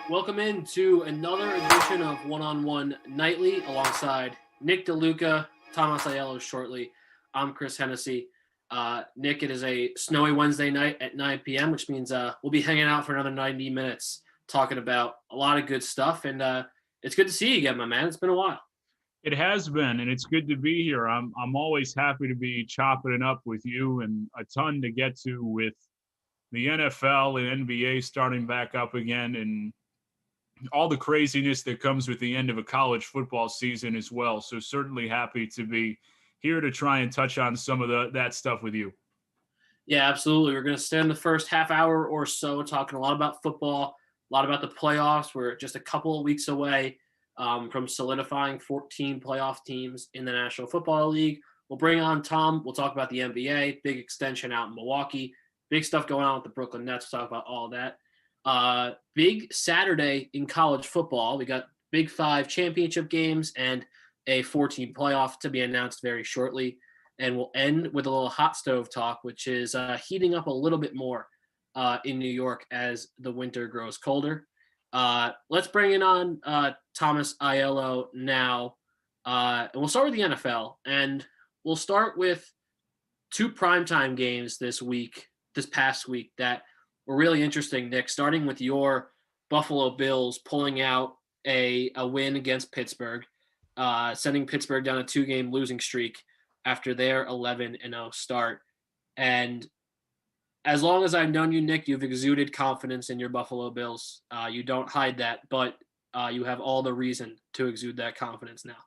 Welcome into another edition of One on One Nightly alongside Nick DeLuca, Thomas Aiello shortly. I'm Chris Hennessy. Nick, it is a snowy Wednesday night at 9 p.m., which means we'll be hanging out for another 90 minutes talking about a lot of good stuff. And it's good to see you again, my man. It's been a while. It has been, and it's good to be here. I'm always happy to be chopping it up with you, and a ton to get to with the NFL and NBA starting back up again, and all the craziness that comes with the end of a college football season as well. So certainly happy to be here to try and touch on some of that stuff with you. Yeah, absolutely. We're going to spend the first half hour or so talking a lot about football, a lot about the playoffs. We're just a couple of weeks away from solidifying 14 playoff teams in the National Football League. We'll bring on Tom. We'll talk about the NBA, big extension out in Milwaukee, big stuff going on with the Brooklyn Nets. We'll talk about all that. Big Saturday in college football. We got Big Five championship games and a 14 playoff to be announced very shortly. And we'll end with a little hot stove talk, which is heating up a little bit more in New York as the winter grows colder. Let's bring in on Thomas Aiello now. And we'll start with the NFL. And we'll start with two primetime games this past week, that were really interesting, Nick, starting with your Buffalo Bills pulling out a win against Pittsburgh, sending Pittsburgh down a 2-game losing streak after their 11-0 start. And as long as I've known you, Nick, you've exuded confidence in your Buffalo Bills. You don't hide that, but you have all the reason to exude that confidence now.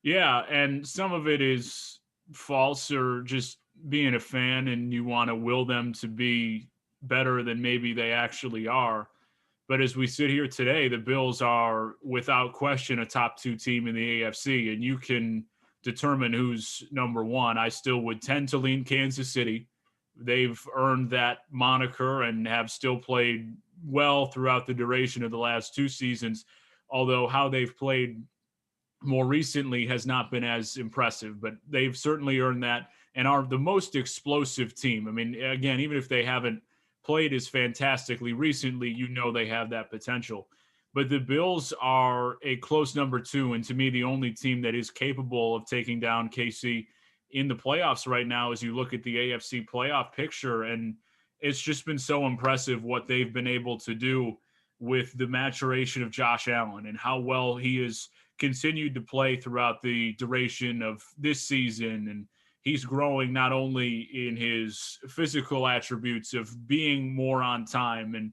Yeah, and some of it is false or just being a fan and you want to will them to be better than maybe they actually are. But as we sit here today, the Bills are without question a top 2 team in the AFC, and you can determine who's number one. I still would tend to lean Kansas City. They've earned that moniker and have still played well throughout the duration of the last 2 seasons, although how they've played more recently has not been as impressive, but they've certainly earned that and are the most explosive team. I mean, again, even if they haven't played as fantastically recently, you know they have that potential. But the Bills are a close number 2, and to me, the only team that is capable of taking down KC in the playoffs right now as you look at the AFC playoff picture. And it's just been so impressive what they've been able to do with the maturation of Josh Allen and how well he has continued to play throughout the duration of this season. And he's growing not only in his physical attributes of being more on time and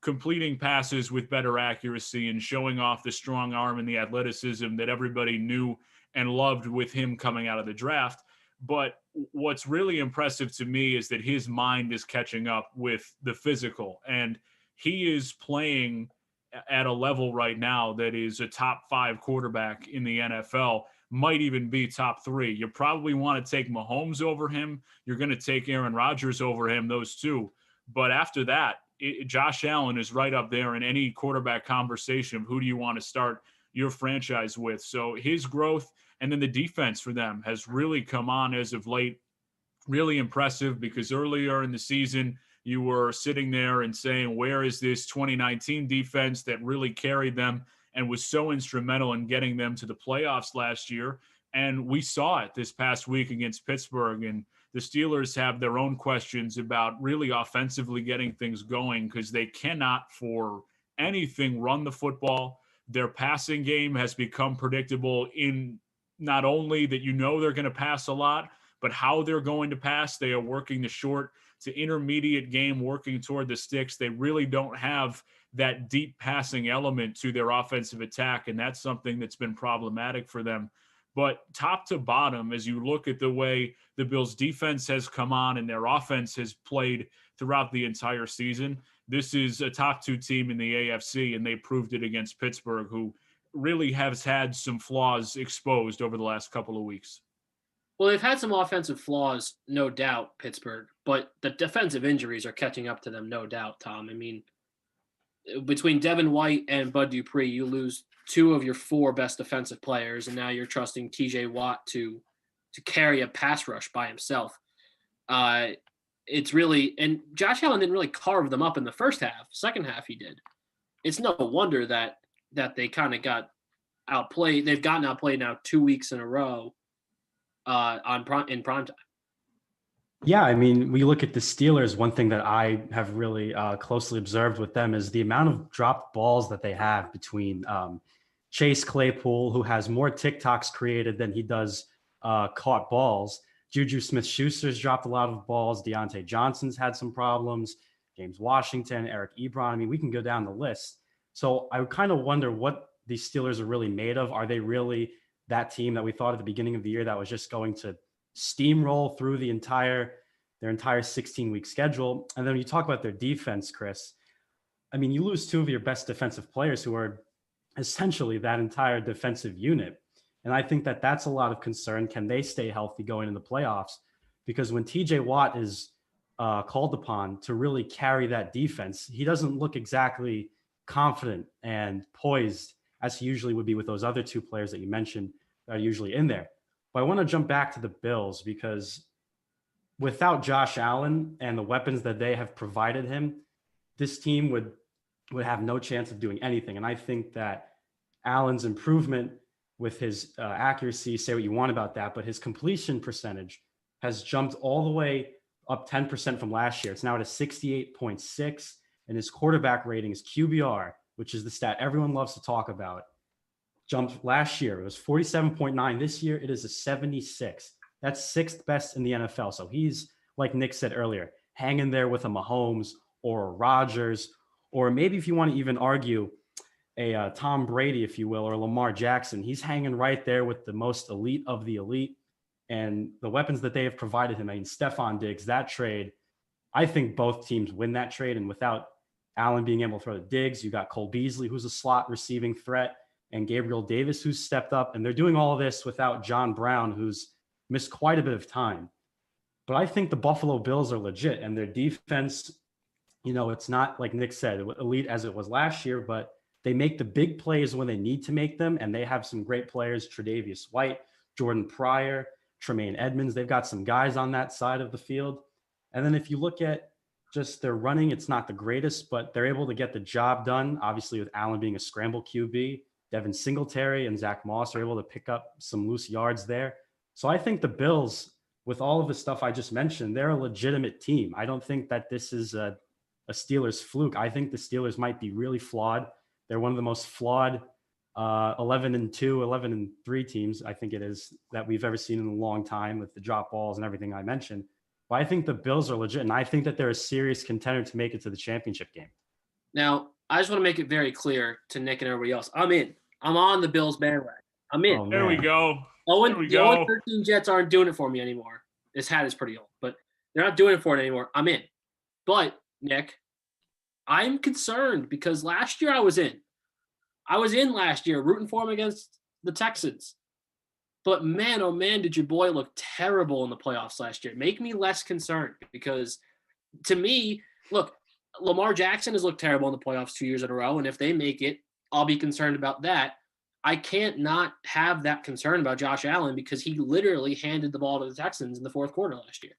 completing passes with better accuracy and showing off the strong arm and the athleticism that everybody knew and loved with him coming out of the draft. But what's really impressive to me is that his mind is catching up with the physical, and he is playing at a level right now that is a top 5 quarterback in the NFL, might even be top 3. You probably want to take Mahomes over him. You're going to take Aaron Rodgers over him, those two. But after that, Josh Allen is right up there in any quarterback conversation of who do you want to start your franchise with. So his growth and then the defense for them has really come on as of late. Really impressive, because earlier in the season, you were sitting there and saying, where is this 2019 defense that really carried them and was so instrumental in getting them to the playoffs last year? And we saw it this past week against Pittsburgh. And the Steelers have their own questions about really offensively getting things going, because they cannot for anything run the football. Their passing game has become predictable in not only that you know they're going to pass a lot, but how they're going to pass. They are working the short to intermediate game, working toward the sticks. They really don't have that deep passing element to their offensive attack, and that's something that's been problematic for them. But top to bottom, as you look at the way the Bills' defense has come on and their offense has played throughout the entire season, this is a top 2 team in the AFC, and they proved it against Pittsburgh, who really has had some flaws exposed over the last couple of weeks. Well, they've had some offensive flaws, no doubt, Pittsburgh, but the defensive injuries are catching up to them, no doubt, Tom. I mean, between Devin White and Bud Dupree, you lose 2 of your 4 best defensive players, and now you're trusting TJ Watt to carry a pass rush by himself. It's really – and Josh Allen didn't really carve them up in the first half. Second half he did. it's no wonder that they kind of got outplayed. They've gotten outplayed now 2 weeks in a row in prime time. Yeah, I mean, we look at the Steelers. One thing that I have really closely observed with them is the amount of dropped balls that they have between Chase Claypool, who has more TikToks created than he does caught balls. Juju Smith-Schuster's dropped a lot of balls. Deontay Johnson's had some problems. James Washington, Eric Ebron. I mean, we can go down the list. So I kind of wonder what these Steelers are really made of. Are they really that team that we thought at the beginning of the year that was just going to steamroll through their entire 16-week schedule? And then when you talk about their defense, Chris, I mean, you lose two of your best defensive players who are essentially that entire defensive unit. And I think that that's a lot of concern. Can they stay healthy going in the playoffs? Because when TJ Watt is called upon to really carry that defense, he doesn't look exactly confident and poised as he usually would be with those other two players that you mentioned that are usually in there. But I want to jump back to the Bills, because without Josh Allen and the weapons that they have provided him, this team would have no chance of doing anything. And I think that Allen's improvement with his accuracy, say what you want about that, but his completion percentage has jumped all the way up 10% from last year. It's now at a 68.6, and his quarterback rating is QBR, which is the stat everyone loves to talk about, jumped last year. It was 47.9. This year, it is a 76. That's sixth best in the NFL. So he's, like Nick said earlier, hanging there with a Mahomes or a Rodgers, or maybe if you want to even argue a Tom Brady, if you will, or Lamar Jackson. He's hanging right there with the most elite of the elite. And the weapons that they have provided him, I mean, Stephon Diggs, that trade, I think both teams win that trade. And without Allen being able to throw the Diggs, you got Cole Beasley, who's a slot receiving threat, and Gabriel Davis, who's stepped up. And they're doing all of this without John Brown, who's missed quite a bit of time. But I think the Buffalo Bills are legit, and their defense, you know, it's not, like Nick said, elite as it was last year, but they make the big plays when they need to make them. And they have some great players, Tre'Davious White, Jordan Pryor, Tremaine Edmonds. They've got some guys on that side of the field. And then if you look at just their running, it's not the greatest, but they're able to get the job done. Obviously, with Allen being a scramble QB, Devin Singletary and Zach Moss are able to pick up some loose yards there. So I think the Bills, with all of the stuff I just mentioned, they're a legitimate team. I don't think that this is a Steelers fluke. I think the Steelers might be really flawed. They're one of the most flawed 11-2, 11-3 teams, I think it is, that we've ever seen in a long time, with the drop balls and everything I mentioned. But I think the Bills are legit, and I think that they're a serious contender to make it to the championship game. Now, I just want to make it very clear to Nick and everybody else. I'm in. I'm on the Bills bandwagon. I'm in. Oh, There we go. The we go. 0-13 Jets aren't doing it for me anymore. This hat is pretty old, but they're not doing it for it anymore. I'm in. But, Nick, I'm concerned because last year I was in. I was in last year rooting for him against the Texans. But man, oh man, did your boy look terrible in the playoffs last year. Make me less concerned, because to me, look, Lamar Jackson has looked terrible in the playoffs 2 years in a row. And if they make it, I'll be concerned about that. I can't not have that concern about Josh Allen, because he literally handed the ball to the Texans in the fourth quarter last year.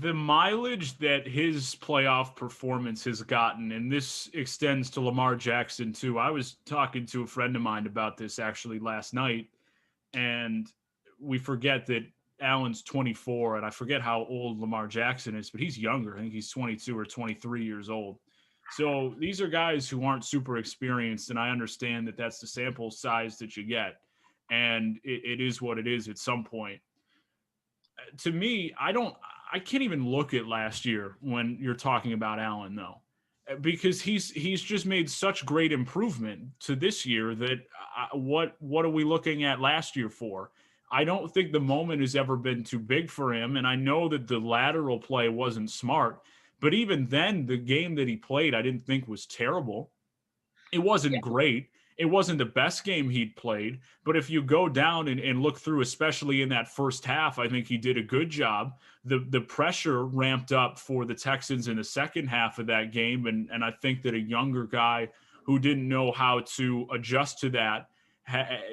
The mileage that his playoff performance has gotten, and this extends to Lamar Jackson too. I was talking to a friend of mine about this actually last night, and we forget that Allen's 24, and I forget how old Lamar Jackson is, but he's younger. I think he's 22 or 23 years old. So these are guys who aren't super experienced, and I understand that that's the sample size that you get, and it is what it is at some point. To me, I can't even look at last year when you're talking about Allen, though, because he's just made such great improvement to this year that what are we looking at last year for? I don't think the moment has ever been too big for him, and I know that the lateral play wasn't smart, but even then, the game that he played, I didn't think was terrible. It wasn't great. It wasn't the best game he'd played, but if you go down and look through, especially in that first half, I think he did a good job. The pressure ramped up for the Texans in the second half of that game, and I think that a younger guy who didn't know how to adjust to that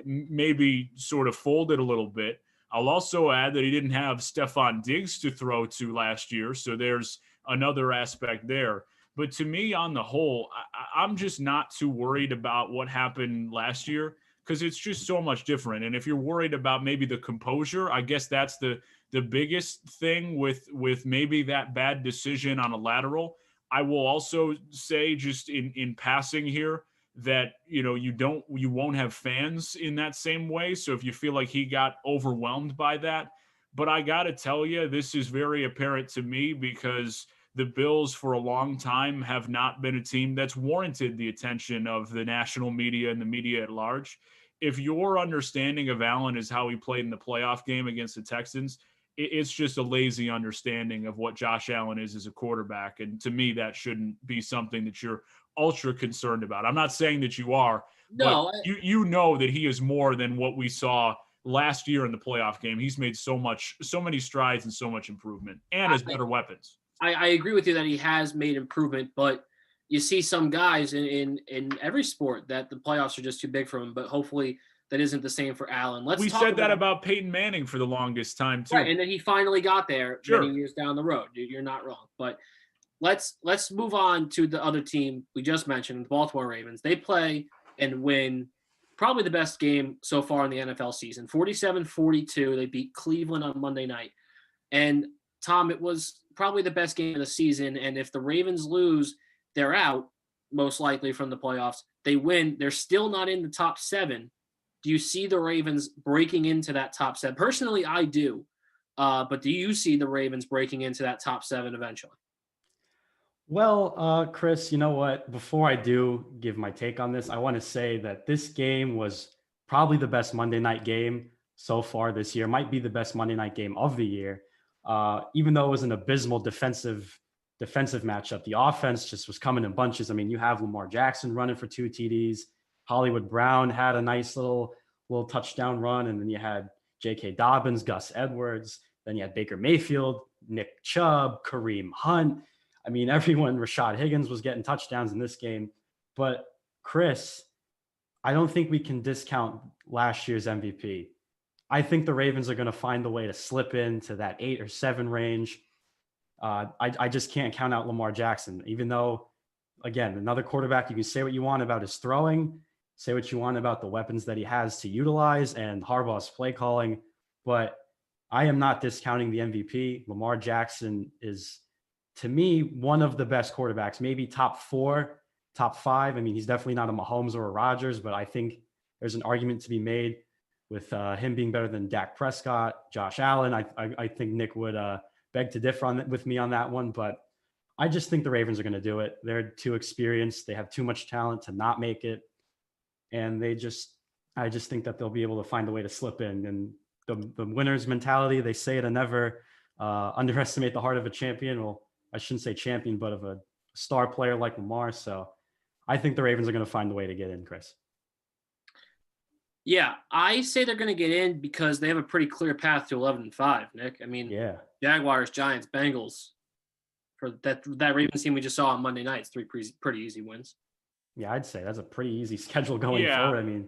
maybe sort of folded a little bit. I'll also add that he didn't have Stephon Diggs to throw to last year, so there's another aspect there. But to me, on the whole, I'm just not too worried about what happened last year because it's just so much different. And if you're worried about maybe the composure, I guess that's the biggest thing with maybe that bad decision on a lateral. I will also say, just in passing here, that you won't have fans in that same way. So if you feel like he got overwhelmed by that, but I got to tell you, this is very apparent to me because the Bills for a long time have not been a team that's warranted the attention of the national media and the media at large. If your understanding of Allen is how he played in the playoff game against the Texans, it's just a lazy understanding of what Josh Allen is as a quarterback. And to me, that shouldn't be something that you're ultra concerned about. I'm not saying that you are, No, but you know that he is more than what we saw last year in the playoff game. He's made so many strides and so much improvement and has better weapons. I agree with you that he has made improvement, but you see some guys in every sport that the playoffs are just too big for him. But hopefully that isn't the same for Allen. We said that about Peyton Manning for the longest time too. Right, and then he finally got there Sure. many years down the road. Dude, you're not wrong. But let's move on to the other team we just mentioned, the Baltimore Ravens. They play and win probably the best game so far in the NFL season. 47-42. They beat Cleveland on Monday night. And Tom, it was probably the best game of the season. And if the Ravens lose, they're out, most likely, from the playoffs. They win, they're still not in the top 7. Do you see the Ravens breaking into that top 7? Personally, I do. But do you see the Ravens breaking into that top 7 eventually? Well, Chris, you know what? Before I do give my take on this, I want to say that this game was probably the best Monday night game so far this year. Might be the best Monday night game of the year. Even though it was an abysmal defensive matchup, the offense just was coming in bunches. I mean, you have Lamar Jackson running for 2 TDs. Hollywood Brown had a nice little touchdown run, and then you had J.K. Dobbins, Gus Edwards. Then you had Baker Mayfield, Nick Chubb, Kareem Hunt. I mean, everyone, Rashad Higgins was getting touchdowns in this game. But Chris, I don't think we can discount last year's MVP. I think the Ravens are going to find a way to slip into that 8 or 7 range. I just can't count out Lamar Jackson, even though, again, another quarterback, you can say what you want about his throwing, say what you want about the weapons that he has to utilize and Harbaugh's play calling, but I am not discounting the MVP. Lamar Jackson is, to me, one of the best quarterbacks, maybe top 4, top 5. I mean, he's definitely not a Mahomes or a Rodgers, but I think there's an argument to be made with him being better than Dak Prescott, Josh Allen. I think Nick would beg to differ with me on that one, but I just think the Ravens are going to do it. They're too experienced. They have too much talent to not make it. And I just think that they'll be able to find a way to slip in. And the winner's mentality, they say to never underestimate the heart of a champion. Well, I shouldn't say champion, but of a star player like Lamar. So I think the Ravens are going to find a way to get in, Chris. Yeah, I say they're going to get in because they have a pretty clear path to 11-5, Nick. I mean, yeah, Jaguars, Giants, Bengals. For that Ravens team we just saw on Monday night, it's 3 pretty easy wins. Yeah, I'd say that's a pretty easy schedule going forward. I mean,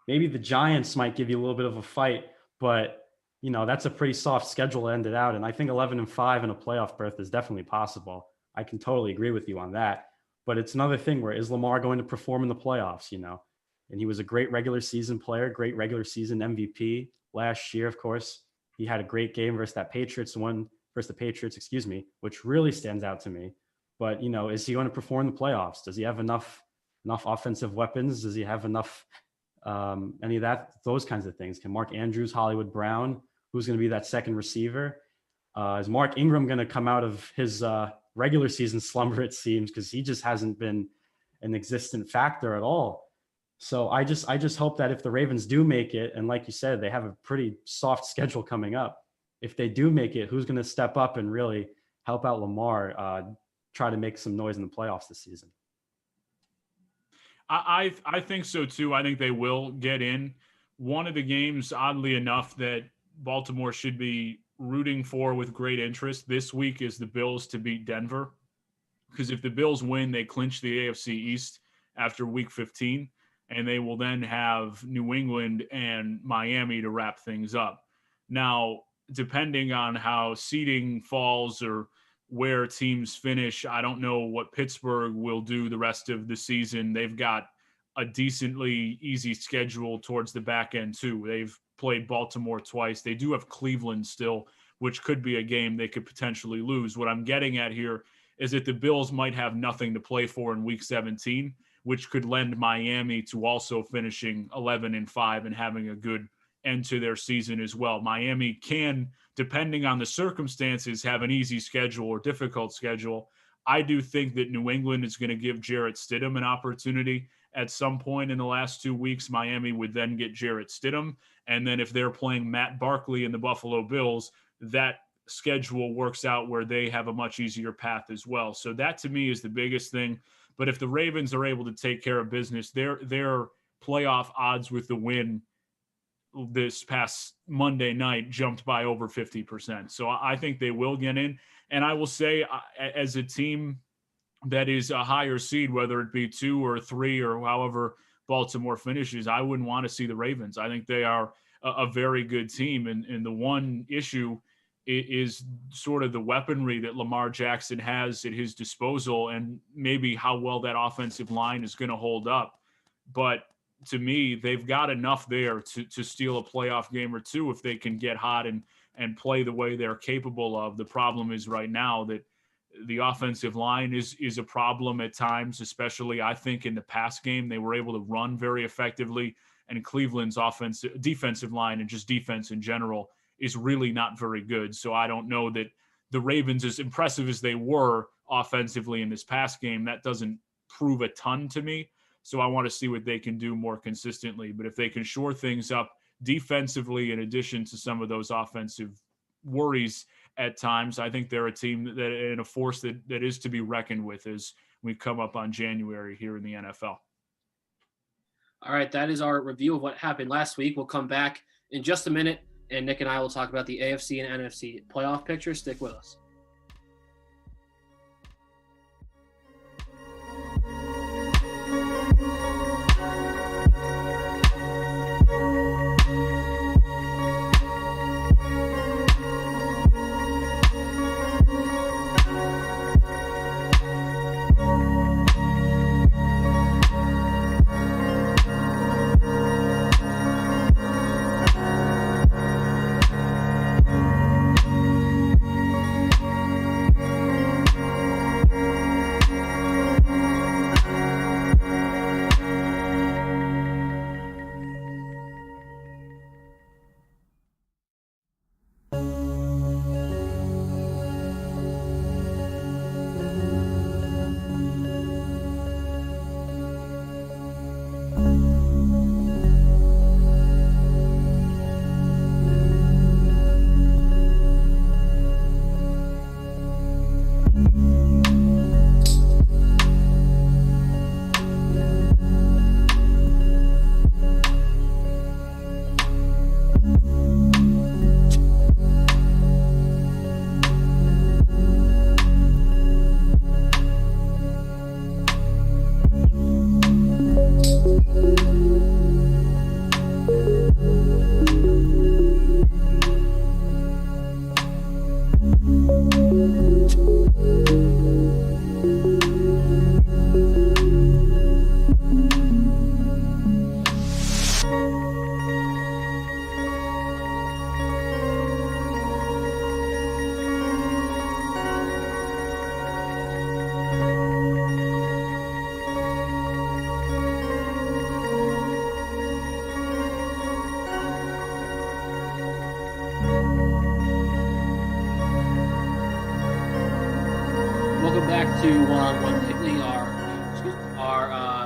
maybe the Giants might give you a little bit of a fight, but that's a pretty soft schedule to end it out. And I think 11-5 in a playoff berth is definitely possible. I can totally agree with you on that. But it's another thing where is Lamar going to perform in the playoffs, And he was a great regular season player, great regular season MVP last year, of course. He had a great game versus the Patriots, which really stands out to me. But, is he going to perform in the playoffs? Does he have enough offensive weapons? Does he have enough, any of that, those kinds of things? Can Mark Andrews, Hollywood Brown, who's going to be that second receiver? Is Mark Ingram going to come out of his regular season slumber, it seems, because he just hasn't been an existent factor at all. So I just hope that if the Ravens do make it, and like you said, they have a pretty soft schedule coming up. If they do make it, who's going to step up and really help out Lamar, try to make some noise in the playoffs this season? I think so too. I think they will get in. One of the games, oddly enough, that Baltimore should be rooting for with great interest this week is the Bills to beat Denver. Because if the Bills win, they clinch the AFC East after week 15. And they will then have New England and Miami to wrap things up. Now, depending on how seeding falls or where teams finish. I don't know what Pittsburgh will do the rest of the season. They've got a decently easy schedule towards the back end too. They've played Baltimore twice. They do have Cleveland still, which could be a game they could potentially lose. What I'm getting at here is that the Bills might have nothing to play for in week 17, which could lend Miami to also finishing 11-5 and having a good end to their season as well. Miami can, depending on the circumstances, have an easy schedule or difficult schedule. I do think that New England is going to give Jarrett Stidham an opportunity at some point in the last 2 weeks. Miami would then get Jarrett Stidham. And then if they're playing Matt Barkley and the Buffalo Bills, that schedule works out where they have a much easier path as well. So that to me is the biggest thing. But if the Ravens are able to take care of business, their playoff odds with the win this past Monday night jumped by over 50%. So I think they will get in. And I will say, as a team that is a higher seed, whether it be 2 or 3 or however Baltimore finishes, I wouldn't want to see the Ravens. I think they are a very good team. And the one issue is sort of the weaponry that Lamar Jackson has at his disposal and maybe how well that offensive line is going to hold up. But to me, they've got enough there to steal a playoff game or two if they can get hot and play the way they're capable of. The problem is right now that the offensive line is a problem at times, especially I think in the pass game. They were able to run very effectively, and Cleveland's defensive line and just defense in general is really not very good. So I don't know that the Ravens, as impressive as they were offensively in this past game, that doesn't prove a ton to me. So I want to see what they can do more consistently. But if they can shore things up defensively, in addition to some of those offensive worries at times, I think they're a team that and a force that is to be reckoned with as we come up on January here in the NFL. All right, that is our review of what happened last week. We'll come back in just a minute, and Nick and I will talk about the AFC and NFC playoff picture. Stick with us.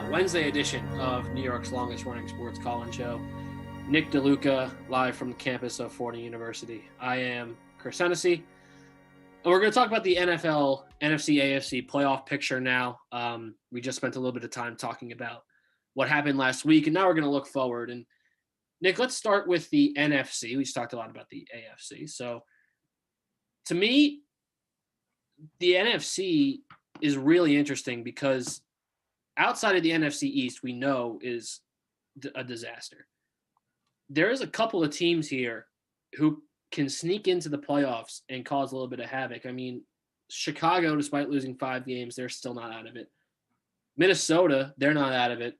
Wednesday edition of New York's longest running sports call-in show. Nick DeLuca, live from the campus of Fordham University. I am Chris Hennessy. And we're going to talk about the NFL, NFC, AFC playoff picture now. We just spent a little bit of time talking about what happened last week, and now we're going to look forward. And Nick, let's start with the NFC. We just talked a lot about the AFC. So to me, the NFC is really interesting because outside of the NFC East, we know is a disaster. There is a couple of teams here who can sneak into the playoffs and cause a little bit of havoc. I mean, Chicago, despite losing 5 games, they're still not out of it. Minnesota, they're not out of it.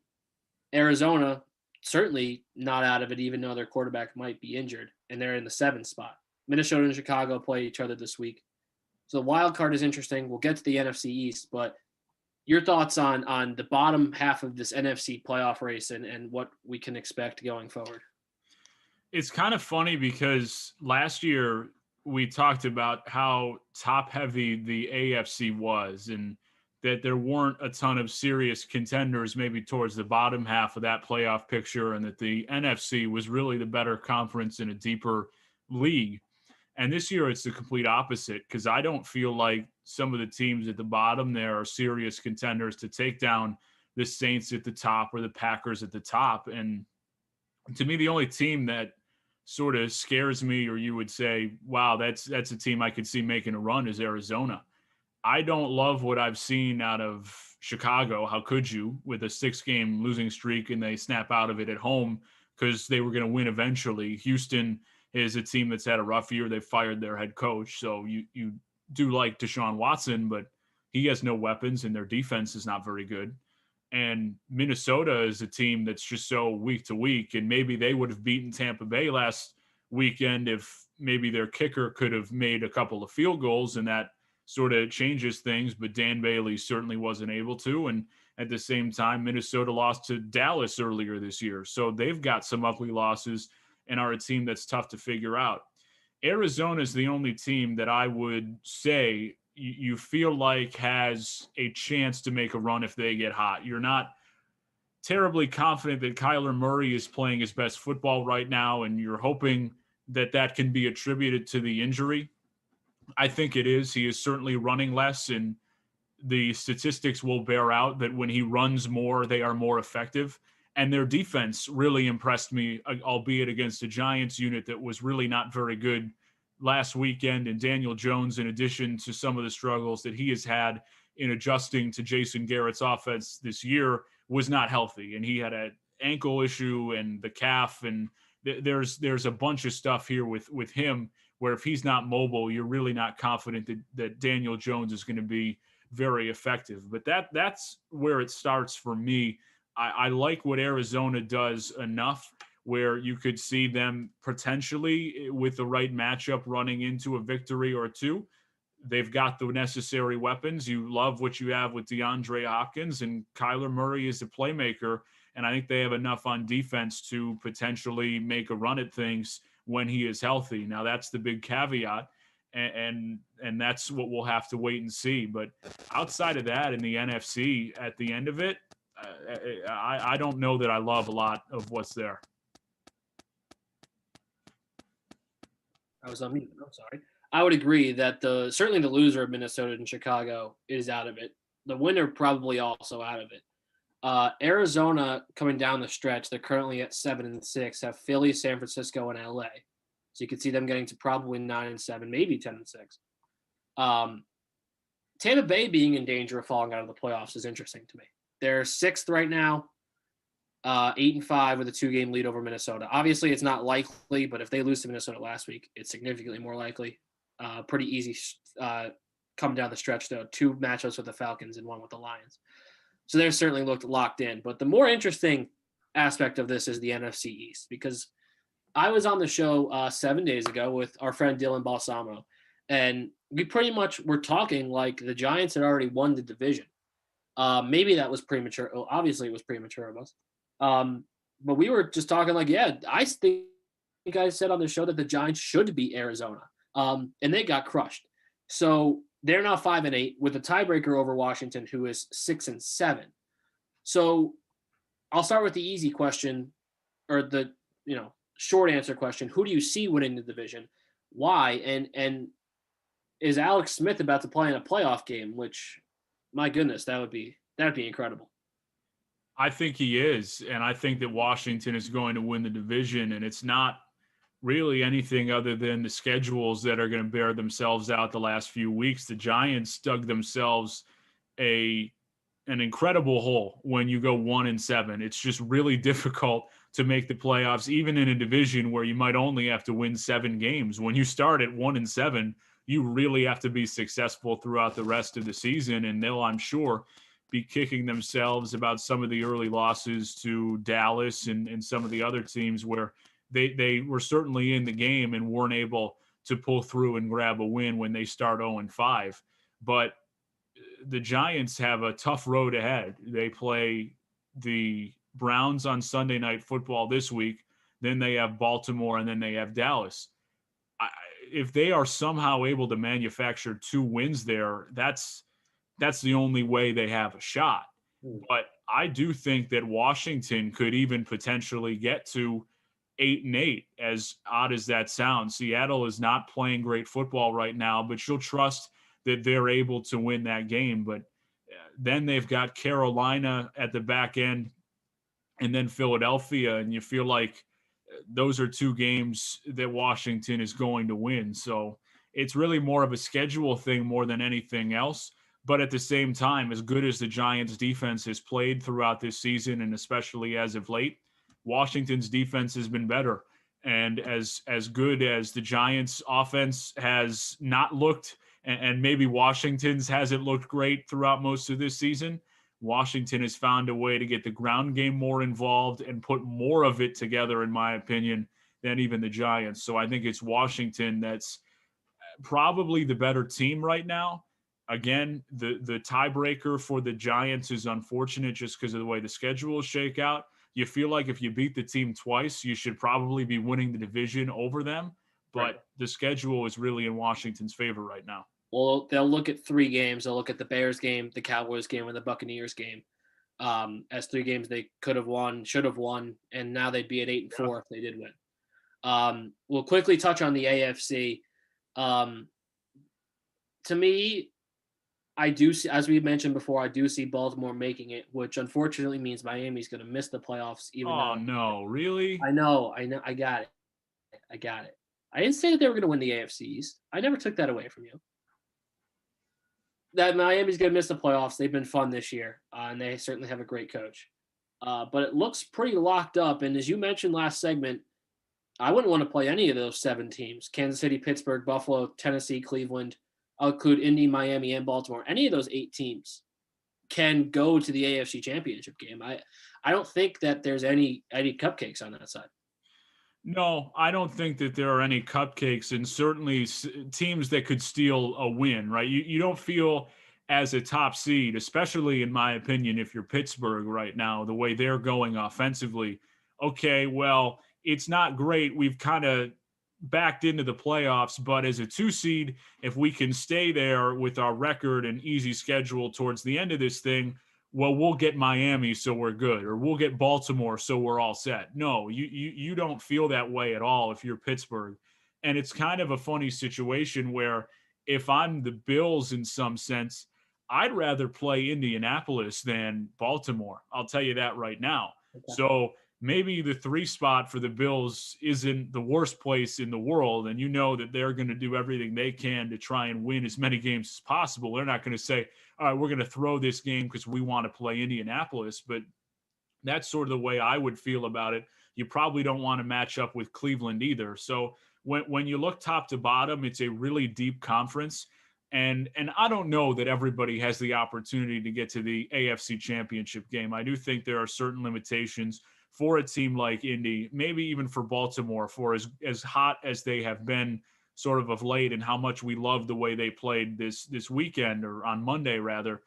Arizona, certainly not out of it, even though their quarterback might be injured, and they're in the 7th spot. Minnesota and Chicago play each other this week. So the wild card is interesting. We'll get to the NFC East, but your thoughts on the bottom half of this NFC playoff race and what we can expect going forward. It's kind of funny because last year we talked about how top heavy the AFC was and that there weren't a ton of serious contenders maybe towards the bottom half of that playoff picture, and that the NFC was really the better conference in a deeper league. And this year it's the complete opposite, because I don't feel like some of the teams at the bottom there are serious contenders to take down the Saints at the top or the Packers at the top. And to me, the only team that sort of scares me, or you would say, wow, that's a team I could see making a run, is Arizona. I don't love what I've seen out of Chicago. How could you, with a 6-game losing streak, and they snap out of it at home because they were going to win eventually. Houston is a team that's had a rough year. They fired their head coach. So you do like Deshaun Watson, but he has no weapons and their defense is not very good. And Minnesota is a team that's just so week to week, and maybe they would have beaten Tampa Bay last weekend if maybe their kicker could have made a couple of field goals, and that sort of changes things, but Dan Bailey certainly wasn't able to. And at the same time, Minnesota lost to Dallas earlier this year. So they've got some ugly losses and are a team that's tough to figure out. Arizona is the only team that I would say you feel like has a chance to make a run if they get hot. You're not terribly confident that Kyler Murray is playing his best football right now, and you're hoping that that can be attributed to the injury. I think it is. He is certainly running less, and the statistics will bear out that when he runs more, they are more effective. And their defense really impressed me, albeit against a Giants unit that was really not very good last weekend. And Daniel Jones, in addition to some of the struggles that he has had in adjusting to Jason Garrett's offense this year, was not healthy. And he had an ankle issue and the calf, and there's a bunch of stuff here with him where if he's not mobile, you're really not confident that Daniel Jones is going to be very effective. But that's where it starts for me. I like what Arizona does enough where you could see them potentially, with the right matchup, running into a victory or two. They've got the necessary weapons. You love what you have with DeAndre Hopkins, and Kyler Murray is a playmaker. And I think they have enough on defense to potentially make a run at things when he is healthy. Now, that's the big caveat, and that's what we'll have to wait and see. But outside of that, in the NFC, at the end of it, I don't know that I love a lot of what's there. I was on mute. I'm sorry. I would agree that certainly the loser of Minnesota and Chicago is out of it. The winner probably also out of it. Arizona coming down the stretch, they're currently at 7-6, have Philly, San Francisco, and LA. So you could see them getting to probably 9-7, maybe 10-6. Tampa Bay being in danger of falling out of the playoffs is interesting to me. They're 6th right now, 8-5 with a 2-game lead over Minnesota. Obviously, it's not likely, but if they lose to Minnesota last week, it's significantly more likely. Pretty easy come down the stretch, though. 2 matchups with the Falcons and 1 with the Lions. So they're certainly looked locked in. But the more interesting aspect of this is the NFC East, because I was on the show 7 days ago with our friend Dylan Balsamo, and we pretty much were talking like the Giants had already won the division. Maybe that was premature. Oh, obviously, it was premature of us. But we were just talking like, yeah, I think I said on the show that the Giants should beat Arizona, and they got crushed. So they're now 5-8 with a tiebreaker over Washington, who is 6-7. So I'll start with the easy question, or the short answer question. Who do you see winning the division? Why? And is Alex Smith about to play in a playoff game? Which, my goodness, that'd be incredible. I think he is, and I think that Washington is going to win the division, and it's not really anything other than the schedules that are going to bear themselves out the last few weeks. The Giants dug themselves an incredible hole when you go 1-7. It's just really difficult to make the playoffs, even in a division where you might only have to win 7 games. When you start at 1-7, you really have to be successful throughout the rest of the season. And they'll, I'm sure, be kicking themselves about some of the early losses to Dallas and some of the other teams where they were certainly in the game and weren't able to pull through and grab a win when they start 0-5. But the Giants have a tough road ahead. They play the Browns on Sunday Night Football this week. Then they have Baltimore, and then they have Dallas. If they are somehow able to manufacture 2 wins there, that's the only way they have a shot. But I do think that Washington could even potentially get to 8-8, as odd as that sounds. Seattle is not playing great football right now, but you'll trust that they're able to win that game. But then they've got Carolina at the back end and then Philadelphia, and you feel like those are 2 games that Washington is going to win. So it's really more of a schedule thing more than anything else. But at the same time, as good as the Giants' defense has played throughout this season, and especially as of late, Washington's defense has been better. And as good as the Giants' offense has not looked, and maybe Washington's hasn't looked great throughout most of this season, Washington has found a way to get the ground game more involved and put more of it together, in my opinion, than even the Giants. So I think it's Washington that's probably the better team right now. Again, the tiebreaker for the Giants is unfortunate just because of the way the schedules shake out. You feel like if you beat the team twice, you should probably be winning the division over them. But Right. The schedule is really in Washington's favor right now. Well, they'll look at 3 games. They'll look at the Bears game, the Cowboys game, and the Buccaneers game as 3 games they could have won, should have won, and now they'd be at 8-4 if they did win. We'll quickly touch on the AFC. To me, I do see, as we mentioned before, I do see Baltimore making it, which unfortunately means Miami's going to miss the playoffs. Oh, no, really? I know, I got it. I didn't say that they were going to win the AFC East. I never took that away from you. That Miami's going to miss the playoffs. They've been fun this year, and they certainly have a great coach. But it looks pretty locked up. And as you mentioned last segment, I wouldn't want to play any of those 7 teams: Kansas City, Pittsburgh, Buffalo, Tennessee, Cleveland. I'll include Indy, Miami, and Baltimore. Any of those 8 teams can go to the AFC Championship game. I don't think that there's any cupcakes on that side. No, I don't think that there are any cupcakes, and certainly teams that could steal a win, right? You don't feel as a top seed, especially in my opinion, if you're Pittsburgh right now, the way they're going offensively. Okay, well, it's not great. We've kind of backed into the playoffs, but as a 2 seed, if we can stay there with our record and easy schedule towards the end of this thing, well, we'll get Miami, so we're good, or we'll get Baltimore, so we're all set. No, you don't feel that way at all if you're Pittsburgh. And it's kind of a funny situation where if I'm the Bills in some sense, I'd rather play Indianapolis than Baltimore. I'll tell you that right now. Okay. So maybe the 3 spot for the Bills isn't the worst place in the world, and you know that they're going to do everything they can to try and win as many games as possible. They're not going to say, all right, we're going to throw this game because we want to play Indianapolis, but that's sort of the way I would feel about it. You probably don't want to match up with Cleveland either. So when you look top to bottom, it's a really deep conference. And I don't know that everybody has the opportunity to get to the AFC Championship game. I do think there are certain limitations for a team like Indy, maybe even for Baltimore, for as hot as they have been sort of late, and how much we love the way they played this weekend, or on Monday rather.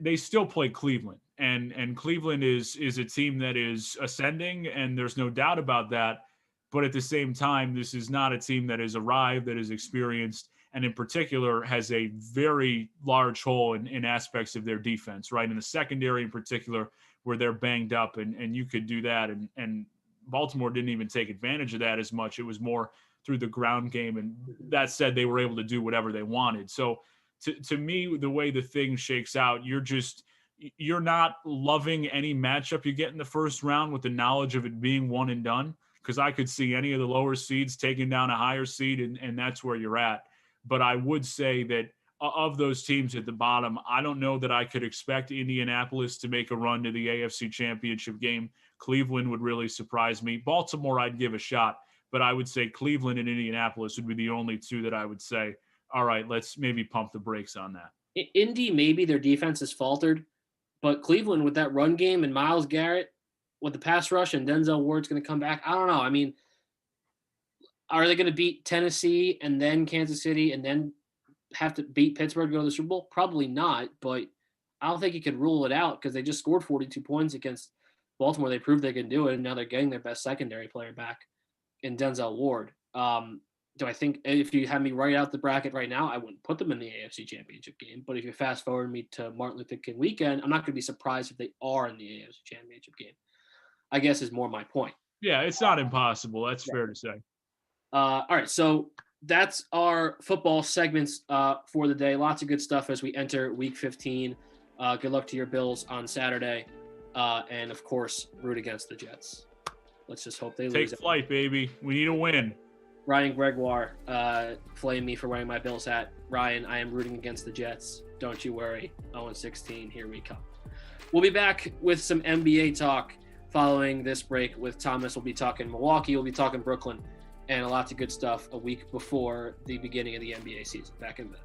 They still play Cleveland, and Cleveland is a team that is ascending, and there's no doubt about that. But at the same time, this is not a team that has arrived, that is experienced, and in particular has a very large hole in aspects of their defense, right? In the secondary in particular, where they're banged up, and you could do that. And Baltimore didn't even take advantage of that as much. It was more through the ground game. And that said, they were able to do whatever they wanted. So to me, the way the thing shakes out, you're not loving any matchup you get in the first round with the knowledge of it being one and done, because I could see any of the lower seeds taking down a higher seed, and that's where you're at. But I would say that of those teams at the bottom, I don't know that I could expect Indianapolis to make a run to the AFC Championship game. Cleveland would really surprise me. Baltimore, I'd give a shot, but I would say Cleveland and Indianapolis would be the only 2 that I would say all right, let's maybe pump the brakes on that. Indy, maybe their defense has faltered, but Cleveland with that run game and Myles Garrett with the pass rush and Denzel Ward's going to come back. I don't know. I mean, are they going to beat Tennessee and then Kansas City and then have to beat Pittsburgh to go to the Super Bowl? Probably not, but I don't think you could rule it out because they just scored 42 points against Baltimore. They proved they can do it, and now they're getting their best secondary player back in Denzel Ward. Do I think if you have me write out the bracket right now, I wouldn't put them in the AFC Championship game. But if you fast forward me to Martin Luther King weekend, I'm not going to be surprised if they are in the AFC Championship game, I guess is more my point. Yeah, it's not impossible. That's fair to say. All right, so that's our football segments for the day. Lots of good stuff as we enter Week 15. Good luck to your Bills on Saturday. And, of course, root against the Jets. Let's just hope they lose. Take flight, baby. We need a win. Ryan Gregoire flamed me for wearing my Bills hat. Ryan, I am rooting against the Jets. Don't you worry. 0-16, here we come. We'll be back with some NBA talk following this break with Thomas. We'll be talking Milwaukee. We'll be talking Brooklyn. And a lot of good stuff a week before the beginning of the NBA season. Back in a minute.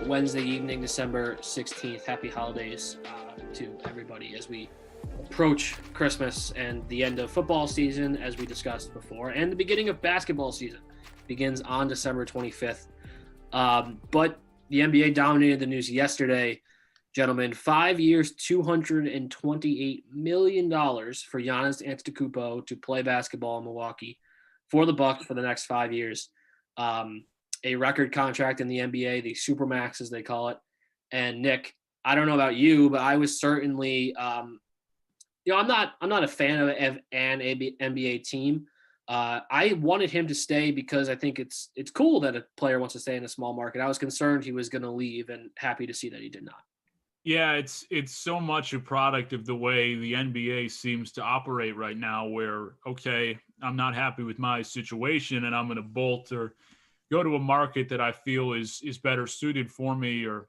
Wednesday evening, December 16th. Happy holidays to everybody as we approach Christmas and the end of football season, as we discussed before, and the beginning of basketball season begins on December 25th. But the NBA dominated the news yesterday. Gentlemen, 5 years, $228 million for Giannis Antetokounmpo to play basketball in Milwaukee for the Bucks for the next 5 years. A record contract in the NBA, the Supermax as they call it. And Nick, I don't know about you, but I was certainly, I'm not a fan of an NBA team. I wanted him to stay because I think it's cool that a player wants to stay in a small market. I was concerned he was going to leave, and happy to see that he did not. Yeah, it's so much a product of the way the NBA seems to operate right now, where, okay, I'm not happy with my situation and I'm going to bolt or go to a market that I feel is better suited for me, or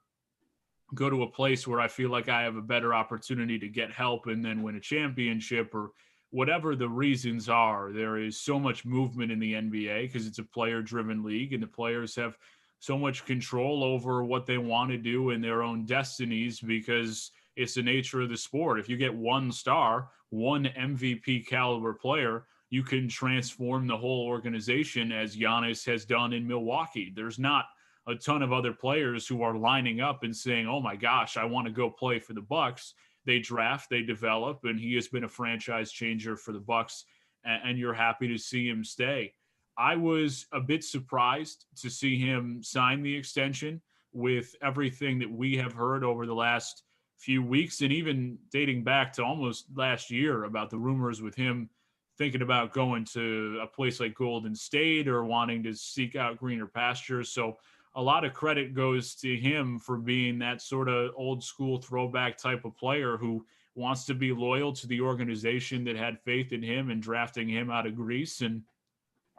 go to a place where I feel like I have a better opportunity to get help and then win a championship, or whatever the reasons are. There is so much movement in the NBA because it's a player-driven league, and the players have so much control over what they want to do in their own destinies because it's the nature of the sport. If you get one star, one MVP caliber player, you can transform the whole organization, as Giannis has done in Milwaukee. There's not a ton of other players who are lining up and saying, oh my gosh, I want to go play for the Bucks. They draft, they develop, and he has been a franchise changer for the Bucks, and you're happy to see him stay. I was a bit surprised to see him sign the extension with everything that we have heard over the last few weeks and even dating back to almost last year about the rumors with him thinking about going to a place like Golden State or wanting to seek out greener pastures. So a lot of credit goes to him for being that sort of old school throwback type of player who wants to be loyal to the organization that had faith in him and drafting him out of Greece, and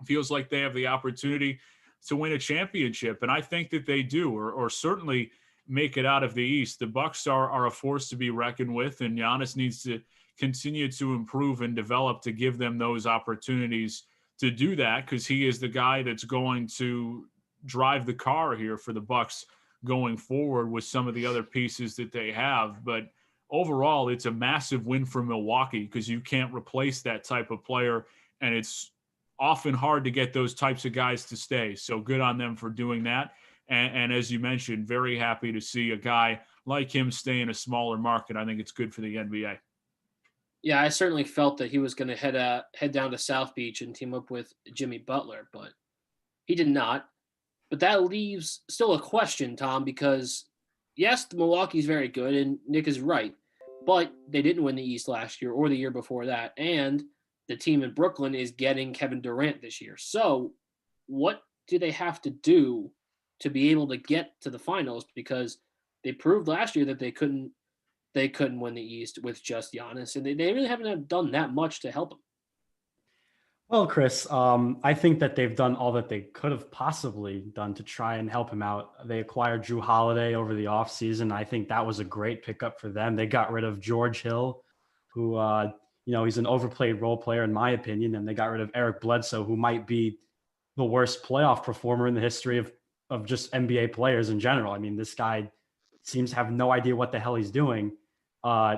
feels like they have the opportunity to win a championship. And I think that they do, or certainly make it out of the East. The Bucks are a force to be reckoned with, and Giannis needs to continue to improve and develop to give them those opportunities to do that, because he is the guy that's going to drive the car here for the Bucks going forward with some of the other pieces that they have. But overall, it's a massive win for Milwaukee because you can't replace that type of player, and it's often hard to get those types of guys to stay. So good on them for doing that. And as you mentioned, very happy to see a guy like him stay in a smaller market. I think it's good for the NBA. Yeah, I certainly felt that he was going to head down to South Beach and team up with Jimmy Butler, but he did not. But that leaves still a question, Tom, because yes, Milwaukee's very good, and Nick is right, but they didn't win the East last year or the year before that, and the team in Brooklyn is getting Kevin Durant this year. So what do they have to do to be able to get to the finals? Because they proved last year that they couldn't win the East with just Giannis, and they really haven't done that much to help them. Well, Chris, I think that they've done all that they could have possibly done to try and help him out. They acquired Drew Holiday over the offseason. I think that was a great pickup for them. They got rid of George Hill, who, he's an overplayed role player in my opinion, and they got rid of Eric Bledsoe, who might be the worst playoff performer in the history of just NBA players in general. I mean, this guy seems to have no idea what the hell he's doing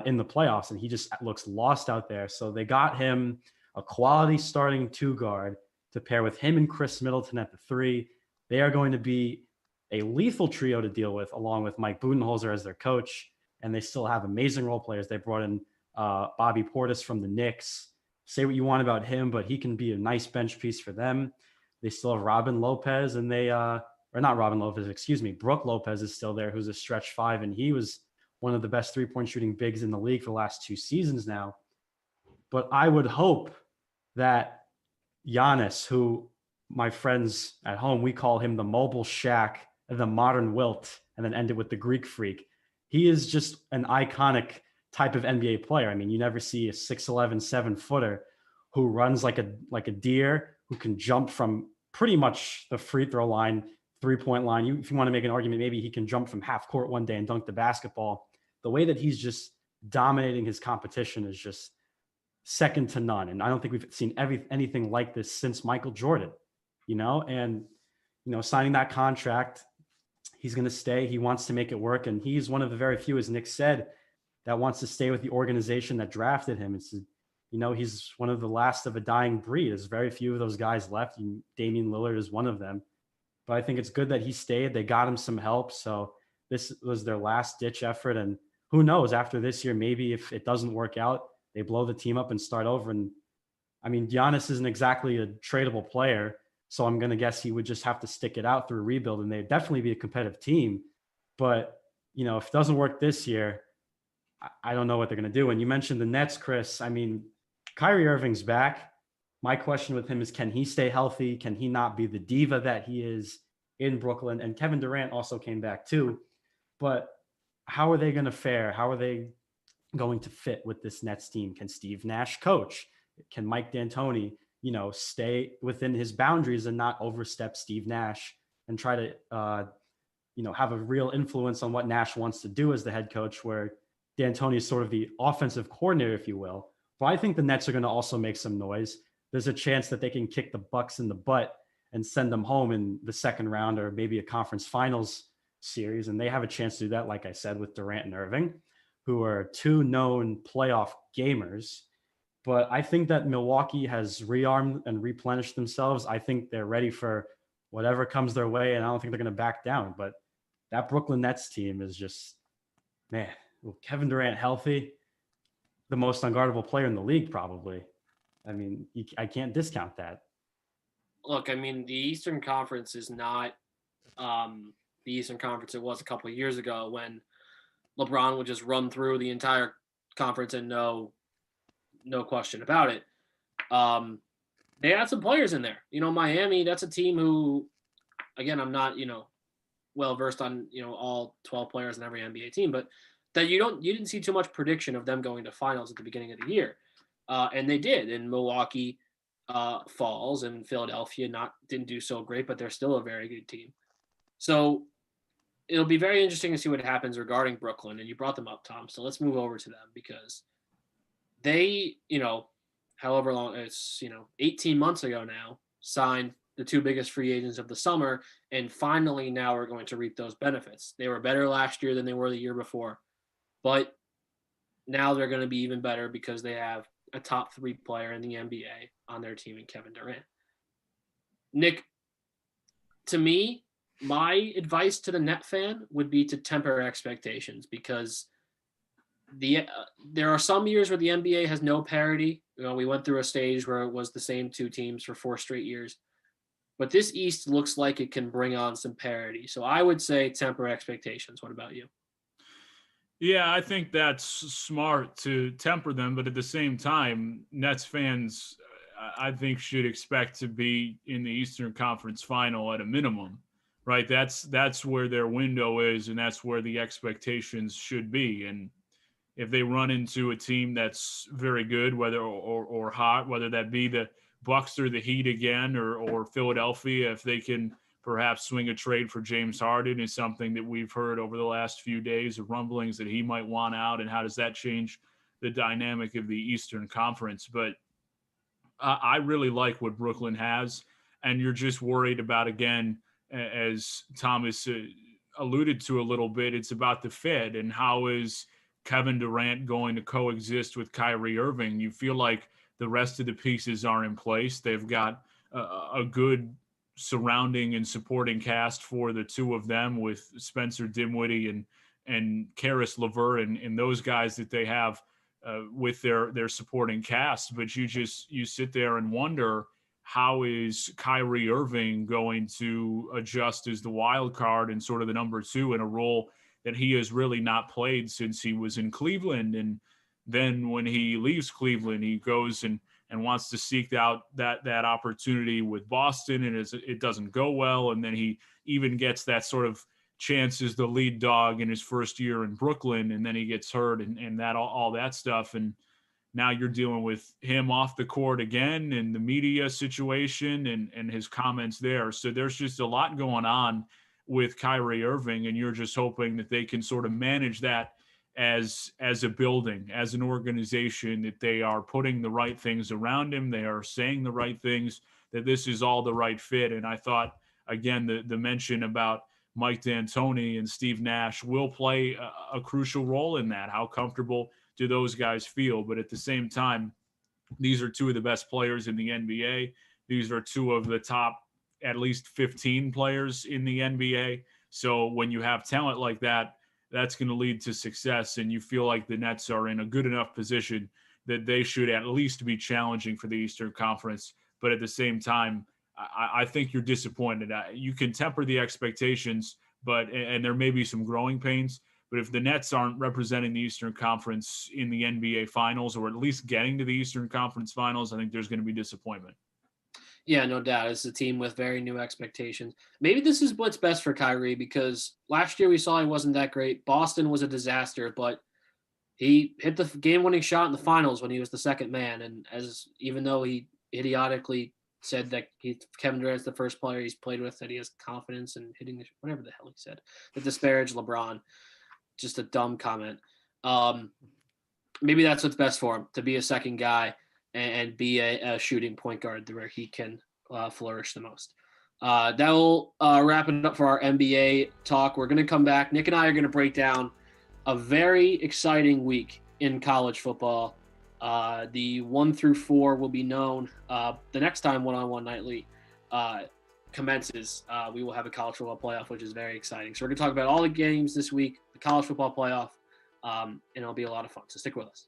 in the playoffs, and he just looks lost out there. So they got him a quality starting two guard to pair with him and Chris Middleton at the three. They are going to be a lethal trio to deal with, along with Mike Budenholzer as their coach. And they still have amazing role players. They brought in Bobby Portis from the Knicks. Say what you want about him, but he can be a nice bench piece for them. They still have Robin Lopez, and Brook Lopez is still there, who's a stretch five, and he was one of the best three-point shooting bigs in the league for the last 2 seasons now. But I would hope that Giannis, who my friends at home, we call him the mobile Shaq, the modern Wilt, and then end it with the Greek Freak. He is just an iconic type of NBA player. I mean, you never see a 6'11", 7-footer who runs like a deer, who can jump from pretty much the free throw line, 3-point line. If you want to make an argument, maybe he can jump from half court one day and dunk the basketball. The way that he's just dominating his competition is just second to none. And I don't think we've seen anything like this since Michael Jordan, and, signing that contract, he's going to stay. He wants to make it work. And he's one of the very few, as Nick said, that wants to stay with the organization that drafted him. It's, he's one of the last of a dying breed. There's very few of those guys left. Damian Lillard is one of them. But I think it's good that he stayed. They got him some help. So this was their last ditch effort. And who knows, after this year, maybe if it doesn't work out, they blow the team up and start over. And I mean, Giannis isn't exactly a tradable player, so I'm going to guess he would just have to stick it out through a rebuild, and they'd definitely be a competitive team. But, if it doesn't work this year, I don't know what they're going to do. And you mentioned the Nets, Chris. I mean, Kyrie Irving's back. My question with him is, can he stay healthy? Can he not be the diva that he is in Brooklyn? And Kevin Durant also came back too. But how are they going to fare? How are they going to fit with this Nets team? Can Steve Nash coach? Can Mike D'Antoni, stay within his boundaries and not overstep Steve Nash and try to, have a real influence on what Nash wants to do as the head coach, where D'Antoni is sort of the offensive coordinator, if you will. But I think the Nets are going to also make some noise. There's a chance that they can kick the Bucks in the butt and send them home in the second round or maybe a conference finals series. And they have a chance to do that, like I said, with Durant and Irving, who are two known playoff gamers. But I think that Milwaukee has rearmed and replenished themselves. I think they're ready for whatever comes their way, and I don't think they're going to back down. But that Brooklyn Nets team is just, man, with Kevin Durant healthy, the most unguardable player in the league probably. I mean, I can't discount that. look, I mean, the Eastern Conference is not the Eastern Conference it was a couple of years ago when LeBron would just run through the entire conference and no question about it. Um, they had some players in there. Miami, that's a team who, again, I'm not, well versed on, all 12 players in every NBA team, but that you didn't see too much prediction of them going to finals at the beginning of the year. And they did. And Milwaukee falls, and Philadelphia didn't do so great, but they're still a very good team. So it'll be very interesting to see what happens regarding Brooklyn. And you brought them up, Tom. So let's move over to them because they, however long it's, 18 months ago now, signed the two biggest free agents of the summer. And finally, now we're going to reap those benefits. They were better last year than they were the year before, but now they're going to be even better because they have a top 3 player in the NBA on their team in Kevin Durant. Nick, to me, my advice to the Net fan would be to temper expectations because there are some years where the NBA has no parity. We went through a stage where it was the same 2 teams for 4 straight years. But this East looks like it can bring on some parity. So I would say temper expectations. What about you? Yeah, I think that's smart to temper them, but at the same time, Nets fans, I think, should expect to be in the Eastern Conference Final at a minimum, right? That's where their window is, and that's where the expectations should be. And if they run into a team that's very good, whether or hot, whether that be the Bucks or the Heat again, or Philadelphia, if they can perhaps swing a trade for James Harden, is something that we've heard over the last few days of rumblings that he might want out. And how does that change the dynamic of the Eastern Conference? But I really like what Brooklyn has. And you're just worried about, again, as Thomas alluded to a little bit, it's about the fit and how is Kevin Durant going to coexist with Kyrie Irving. You feel like the rest of the pieces are in place. They've got a good surrounding and supporting cast for the two of them with Spencer Dinwiddie and Karis LeVert and those guys that they have with their supporting cast. But you sit there and wonder, how is Kyrie Irving going to adjust as the wild card and sort of the number 2 in a role that he has really not played since he was in Cleveland? And then when he leaves Cleveland, he goes and wants to seek out that opportunity with Boston, and it doesn't go well. And then he even gets that sort of chance as the lead dog in his first year in Brooklyn, and then he gets hurt and that all that stuff. And now you're dealing with him off the court again and the media situation and his comments there. So there's just a lot going on with Kyrie Irving, and you're just hoping that they can sort of manage that as a building, as an organization, that they are putting the right things around him. They are saying the right things, that this is all the right fit. And I thought, again, the mention about Mike D'Antoni and Steve Nash will play a crucial role in that. How comfortable do those guys feel? But at the same time, these are 2 of the best players in the NBA. These are 2 of the top at least 15 players in the NBA. So when you have talent like that, that's going to lead to success. And you feel like the Nets are in a good enough position that they should at least be challenging for the Eastern Conference. But at the same time, I think you're disappointed. You can temper the expectations, and there may be some growing pains. But if the Nets aren't representing the Eastern Conference in the NBA Finals, or at least getting to the Eastern Conference Finals, I think there's going to be disappointment. Yeah, no doubt. It's a team with very new expectations. Maybe this is what's best for Kyrie because last year we saw he wasn't that great. Boston was a disaster, but he hit the game-winning shot in the finals when he was the second man. And even though he idiotically said that Kevin Durant's the first player he's played with that he has confidence in hitting whatever the hell he said, that disparaged LeBron. Just a dumb comment. Maybe that's what's best for him, to be a second guy and be a shooting point guard where he can flourish the most. That will wrap it up for our NBA talk. We're going to come back. Nick and I are going to break down a very exciting week in college football. The 1 through 4 will be known the next time One-on-One Nightly commences. We will have a college football playoff, which is very exciting. So we're going to talk about all the games this week, the college football playoff, and it'll be a lot of fun. So stick with us.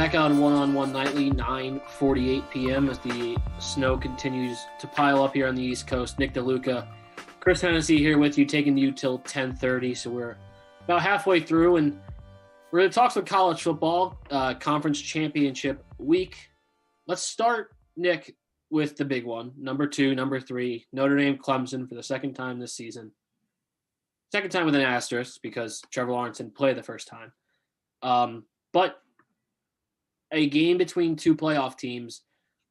Back on One Nightly, 9:48 p.m. as the snow continues to pile up here on the East Coast. Nick DeLuca, Chris Hennessy here with you, taking you till 10:30. So we're about halfway through, and we're going to talk some college football, conference championship week. Let's start, Nick, with the big one. Number 2, number 3, Notre Dame Clemson for the second time this season. Second time with an asterisk because Trevor Lawrence didn't play the first time. But a game between two playoff teams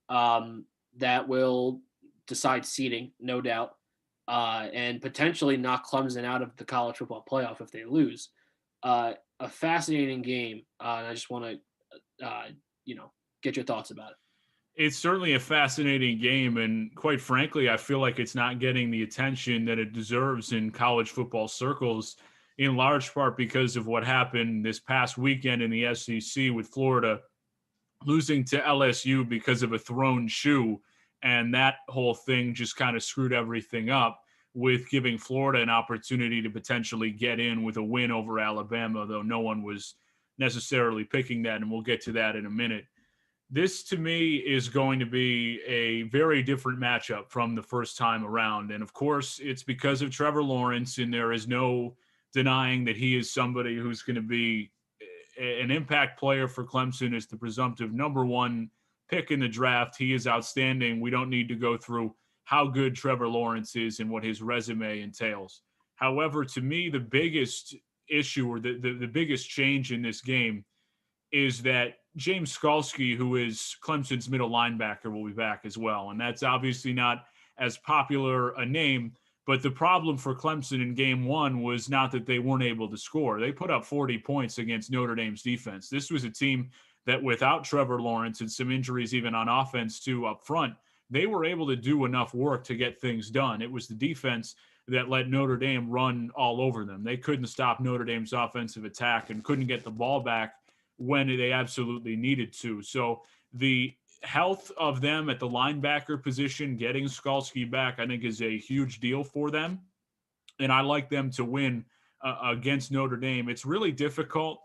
that will decide seeding, no doubt, and potentially knock Clemson out of the college football playoff if they lose. A fascinating game, and I just want to, get your thoughts about it. It's certainly a fascinating game, and quite frankly, I feel like it's not getting the attention that it deserves in college football circles, in large part because of what happened this past weekend in the SEC with Florida losing to LSU because of a thrown shoe, and that whole thing just kind of screwed everything up with giving Florida an opportunity to potentially get in with a win over Alabama, though no one was necessarily picking that, and we'll get to that in a minute. This, to me, is going to be a very different matchup from the first time around. And, of course, it's because of Trevor Lawrence, and there is no denying that he is somebody who's going to be an impact player for Clemson as the presumptive number 1 pick in the draft. He is outstanding. We don't need to go through how good Trevor Lawrence is and what his resume entails. However, to me, the biggest issue or the biggest change in this game is that James Skalski, who is Clemson's middle linebacker, will be back as well. And that's obviously not as popular a name, but the problem for Clemson in game 1 was not that they weren't able to score. They put up 40 points against Notre Dame's defense. This was a team that without Trevor Lawrence and some injuries even on offense too up front, they were able to do enough work to get things done. It was the defense that let Notre Dame run all over them. They couldn't stop Notre Dame's offensive attack and couldn't get the ball back when they absolutely needed to. So the health of them at the linebacker position, getting Skalski back, I think is a huge deal for them. And I like them to win against Notre Dame. It's really difficult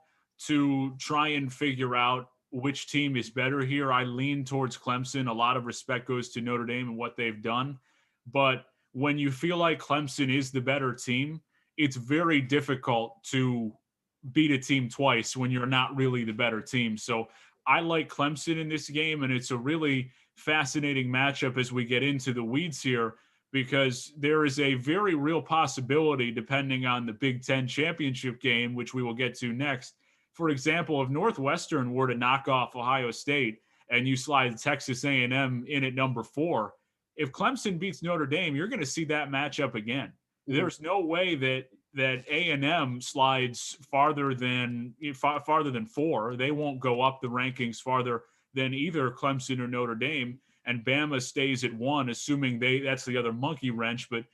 to try and figure out which team is better here. I lean towards Clemson. A lot of respect goes to Notre Dame and what they've done. But when you feel like Clemson is the better team, it's very difficult to beat a team twice when you're not really the better team. So I like Clemson in this game, and it's a really fascinating matchup as we get into the weeds here, because there is a very real possibility, depending on the Big Ten championship game, which we will get to next. For example, if Northwestern were to knock off Ohio State and you slide Texas A&M in at number 4, if Clemson beats Notre Dame, you're going to see that matchup again. Mm-hmm. There's no way that A&M slides farther than 4. They won't go up the rankings farther than either Clemson or Notre Dame. And Bama stays at 1, assuming that's the other monkey wrench. But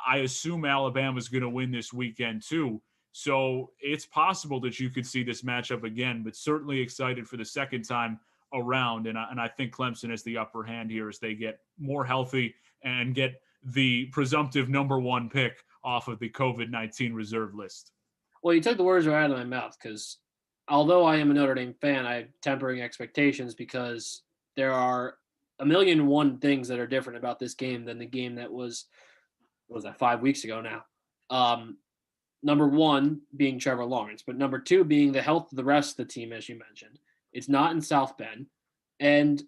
I assume Alabama's going to win this weekend too. So it's possible that you could see this matchup again, but certainly excited for the second time around. And I think Clemson has the upper hand here as they get more healthy and get the presumptive number 1 pick off of the COVID-19 reserve list. Well, you took the words right out of my mouth, because although I am a Notre Dame fan, I'm tempering expectations because there are a million and one things that are different about this game than the game that was 5 weeks ago now. Number 1 being Trevor Lawrence, but number 2 being the health of the rest of the team, as you mentioned. It's not in South Bend, and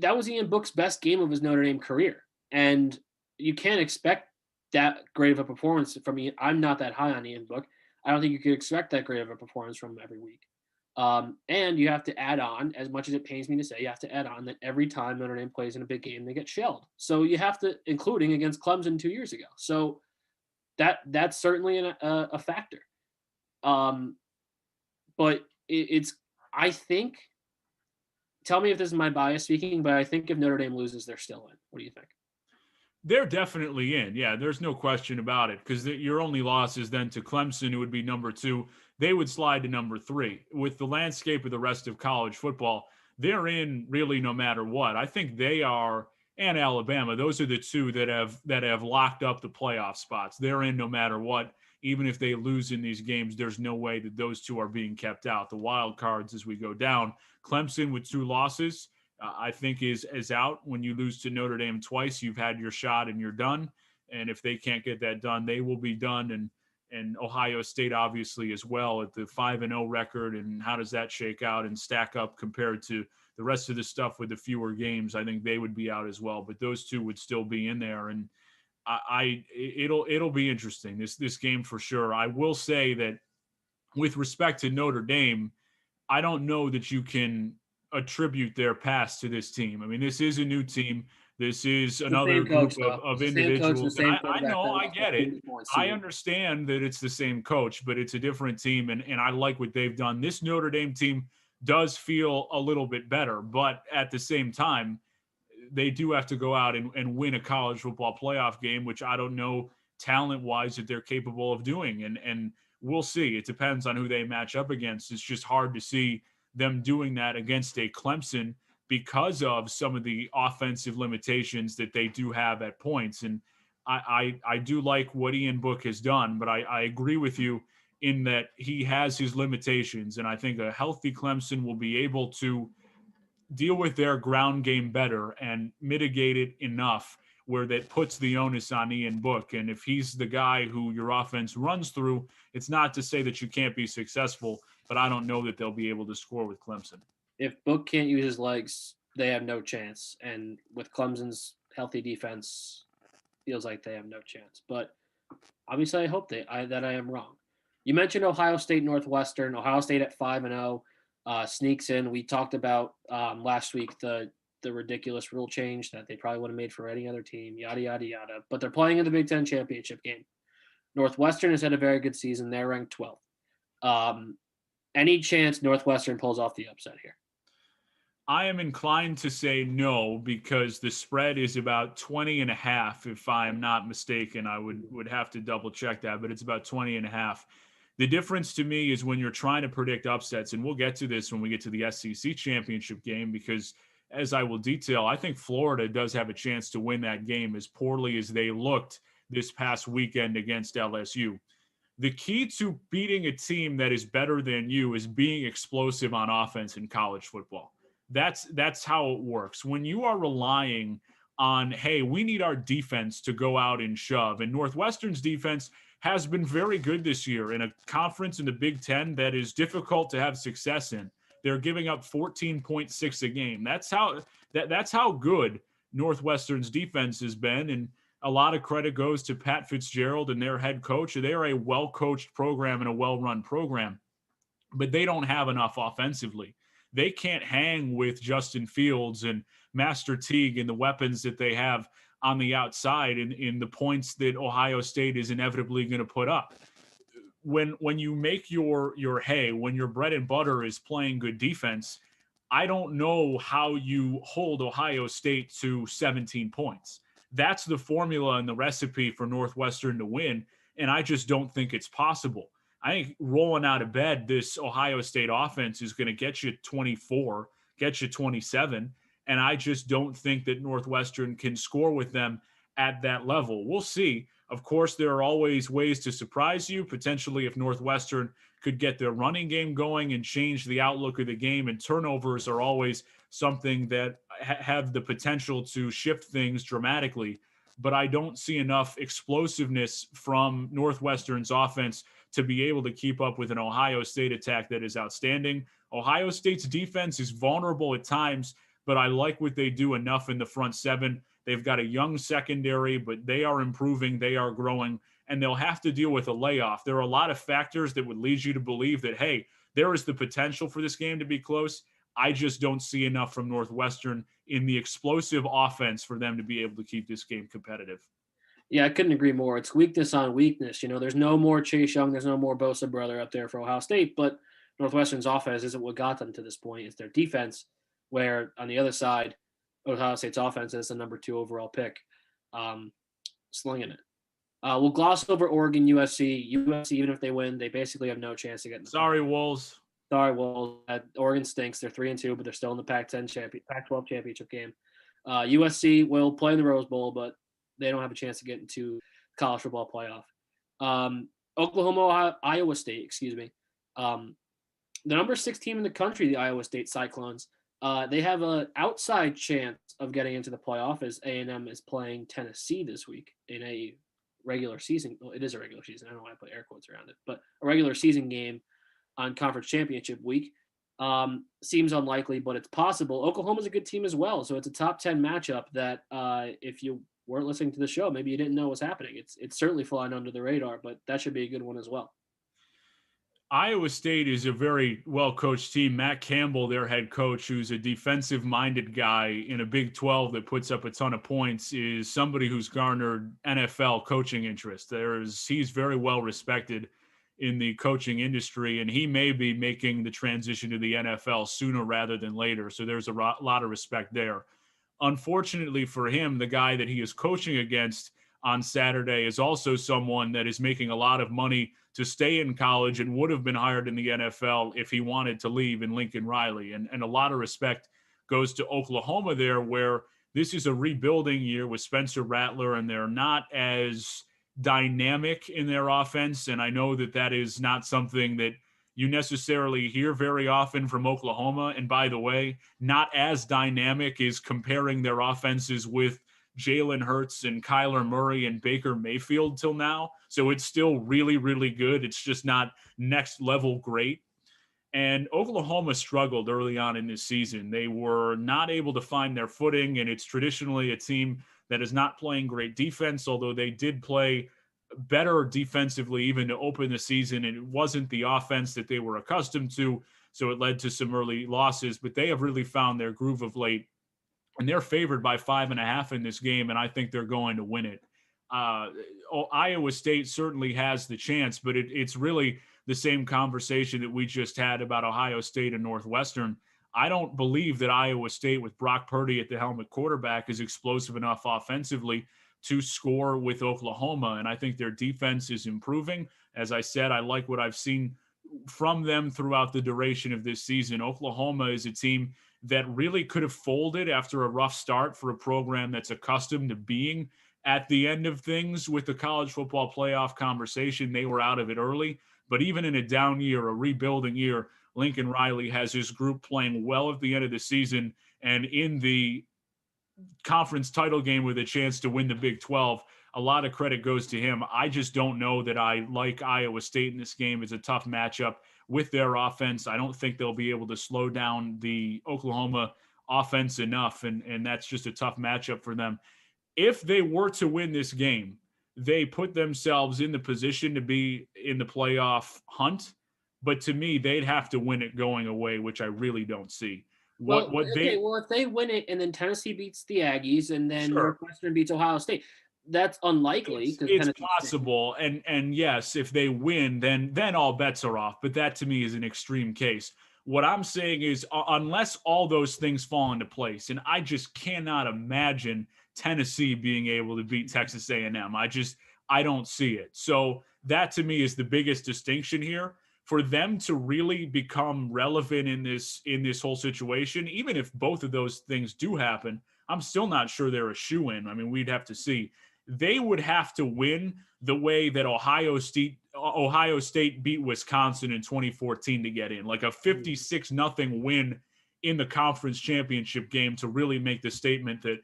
that was Ian Book's best game of his Notre Dame career. And you can't expect that great of a performance from me. I'm not that high on Ian Book. I don't think you could expect that great of a performance from him every week. And you have to add on, as much as it pains me to say, you have to add on that every time Notre Dame plays in a big game, they get shelled. So you have to, including against Clemson 2 years ago. So that's certainly a factor. But it's, I think, tell me if this is my bias speaking, but I think if Notre Dame loses, they're still in. What do you think? They're definitely in. Yeah, there's no question about it, because your only loss is then to Clemson, who would be number 2. They would slide to number 3. With the landscape of the rest of college football, they're in really no matter what. I think they are, and Alabama, those are the 2 that have locked up the playoff spots. They're in no matter what. even if they lose in these games, there's no way that those two are being kept out. The wild cards as we go down. Clemson with 2 losses, I think is out. When you lose to Notre Dame twice, you've had your shot and you're done. And if they can't get that done, they will be done. And Ohio State obviously as well at the 5-0 record. And how does that shake out and stack up compared to the rest of the stuff with the fewer games? I think they would be out as well, but those two would still be in there. And it'll be interesting, this game for sure. I will say that with respect to Notre Dame, I don't know that you can attribute their past to this team. I mean, this is a new team. This is another group of individuals. And I know, I get it. I understand that it's the same coach, but it's a different team. And I like what they've done. This Notre Dame team does feel a little bit better, but at the same time, they do have to go out and win a college football playoff game, which I don't know talent-wise that they're capable of doing. And we'll see. It depends on who they match up against. It's just hard to see them doing that against a Clemson because of some of the offensive limitations that they do have at points. And I do like what Ian Book has done, but I agree with you in that he has his limitations. And I think a healthy Clemson will be able to deal with their ground game better and mitigate it enough where that puts the onus on Ian Book. And if he's the guy who your offense runs through, it's not to say that you can't be successful, but I don't know that they'll be able to score with Clemson. If Book can't use his legs, they have no chance. And with Clemson's healthy defense, feels like they have no chance. But obviously, I hope that I am wrong. You mentioned Ohio State Northwestern. Ohio State at 5-0 sneaks in. We talked about last week the ridiculous rule change that they probably would have made for any other team. Yada yada yada. But they're playing in the Big Ten championship game. Northwestern has had a very good season. They're ranked 12th. Any chance Northwestern pulls off the upset here? I am inclined to say no, because the spread is about 20.5. If I'm not mistaken, I would have to double check that, but it's about 20.5. The difference to me is when you're trying to predict upsets, and we'll get to this when we get to the SEC championship game, because as I will detail, I think Florida does have a chance to win that game as poorly as they looked this past weekend against LSU. The key to beating a team that is better than you is being explosive on offense in college football. That's how it works. When you are relying on, hey, we need our defense to go out and shove, and Northwestern's defense has been very good this year in a conference in the Big Ten that is difficult to have success in. They're giving up 14.6 a game. That's how good Northwestern's defense has been, and a lot of credit goes to Pat Fitzgerald and their head coach. They are a well-coached program and a well-run program, but they don't have enough offensively. They can't hang with Justin Fields and Master Teague and the weapons that they have on the outside in the points that Ohio State is inevitably going to put up. When you make your hay, when your bread and butter is playing good defense, I don't know how you hold Ohio State to 17 points. That's the formula and the recipe for Northwestern to win, and I just don't think it's possible. I think rolling out of bed, this Ohio State offense is going to get you 24, get you 27, and I just don't think that Northwestern can score with them at that level. We'll see. Of course, there are always ways to surprise you, potentially if Northwestern could get their running game going and change the outlook of the game, and turnovers are always something that have the potential to shift things dramatically. But I don't see enough explosiveness from Northwestern's offense to be able to keep up with an Ohio State attack that is outstanding. Ohio State's defense is vulnerable at times, but I like what they do enough in the front seven. They've got a young secondary, but they are improving, they are growing, and they'll have to deal with a layoff. There are a lot of factors that would lead you to believe that, hey, there is the potential for this game to be close. I just don't see enough from Northwestern in the explosive offense for them to be able to keep this game competitive. Yeah, I couldn't agree more. It's weakness on weakness. You know, there's no more Chase Young, there's no more Bosa brother up there for Ohio State, but Northwestern's offense isn't what got them to this point. It's their defense, where on the other side, Ohio State's offense is the number 2 overall pick, slinging it. We'll gloss over Oregon, USC. USC, even if they win, they basically have no chance to get in the Sorry, Wolves. Sorry, Wolves. Oregon stinks. They're 3-2, but they're still in the Pac-12 championship game. USC will play in the Rose Bowl, but they don't have a chance to get into college football playoff. Iowa State, excuse me. The number 6 team in the country, the Iowa State Cyclones, they have an outside chance of getting into the playoff as A&M is playing Tennessee this week in a regular season. Well, it is a regular season. I don't know why I put air quotes around it, but a regular season game on conference championship week. Seems unlikely, but it's possible. Oklahoma's a good team as well, so it's a top 10 matchup that if you weren't listening to the show, maybe you didn't know was happening. It's certainly flying under the radar, but that should be a good one as well. Iowa State is a very well-coached team. Matt Campbell, their head coach, who's a defensive-minded guy in a Big 12 that puts up a ton of points, is somebody who's garnered NFL coaching interest. He's very well respected in the coaching industry, and he may be making the transition to the NFL sooner rather than later. So there's a lot of respect there. Unfortunately for him, the guy that he is coaching against on Saturday is also someone that is making a lot of money to stay in college and would have been hired in the NFL if he wanted to leave, in Lincoln Riley. And a lot of respect goes to Oklahoma there, where this is a rebuilding year with Spencer Rattler, and they're not as dynamic in their offense. And I know that is not something that you necessarily hear very often from Oklahoma. And by the way, not as dynamic is comparing their offenses with Jalen Hurts and Kyler Murray and Baker Mayfield till now. So it's still really, really good. It's just not next level great. And Oklahoma struggled early on in this season. They were not able to find their footing, and it's traditionally a team that is not playing great defense, although they did play better defensively even to open the season, and it wasn't the offense that they were accustomed to, so it led to some early losses. But they have really found their groove of late, and they're favored by 5.5 in this game, and I think they're going to win it. Iowa State certainly has the chance, but it's really the same conversation that we just had about Ohio State and Northwestern. I don't believe that Iowa State, with Brock Purdy at the helm at quarterback, is explosive enough offensively to score with Oklahoma, and I think their defense is improving. As I said, I like what I've seen from them throughout the duration of this season. Oklahoma is a team that really could have folded after a rough start for a program that's accustomed to being at the end of things with the college football playoff conversation. They were out of it early, but even in a down year, a rebuilding year, Lincoln Riley has his group playing well at the end of the season, and in the conference title game with a chance to win the Big 12. A lot of credit goes to him. I just don't know that I like Iowa State in this game. It's a tough matchup with their offense. I don't think they'll be able to slow down the Oklahoma offense enough, and that's just a tough matchup for them. If they were to win this game, they put themselves in the position to be in the playoff hunt. But to me, they'd have to win it going away, which I really don't see. If they win it and then Tennessee beats the Aggies and then Northwestern beats Ohio State, that's unlikely. It's possible, and yes, if they win, then all bets are off. But that to me is an extreme case. What I'm saying is, unless all those things fall into place, and I just cannot imagine Tennessee being able to beat Texas A&M. I don't see it. So that to me is the biggest distinction here. For them to really become relevant in this whole situation, even if both of those things do happen, I'm still not sure they're a shoo-in. I mean, we'd have to see. They would have to win the way that Ohio State beat Wisconsin in 2014 to get in, like a 56-0 win in the conference championship game to really make the statement that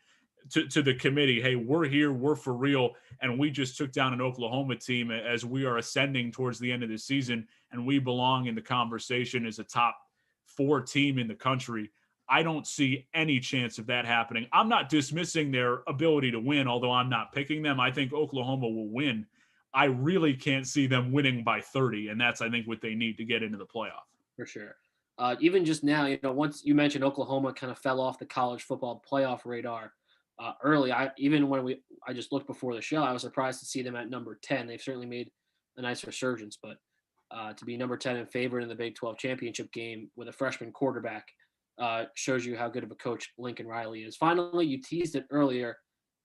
to the committee, hey, we're here, we're for real, and we just took down an Oklahoma team as we are ascending towards the end of the season, and we belong in the conversation as a top 4 team in the country. I don't see any chance of that happening. I'm not dismissing their ability to win, although I'm not picking them. I think Oklahoma will win. I really can't see them winning by 30, and that's, I think, what they need to get into the playoff. For sure. Even just now, once you mentioned Oklahoma kind of fell off the college football playoff radar early. I just looked before the show, I was surprised to see them at number 10. They've certainly made a nice resurgence, but to be number 10 and favored in the Big 12 championship game with a freshman quarterback shows you how good of a coach Lincoln Riley is. Finally, you teased it earlier.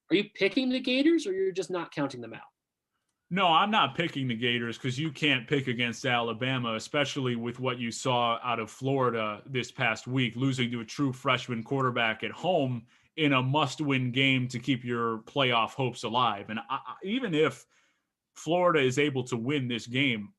Are you picking the Gators, or you're just not counting them out? No, I'm not picking the Gators because you can't pick against Alabama, especially with what you saw out of Florida this past week, losing to a true freshman quarterback at home in a must-win game to keep your playoff hopes alive. And even if Florida is able to win this game,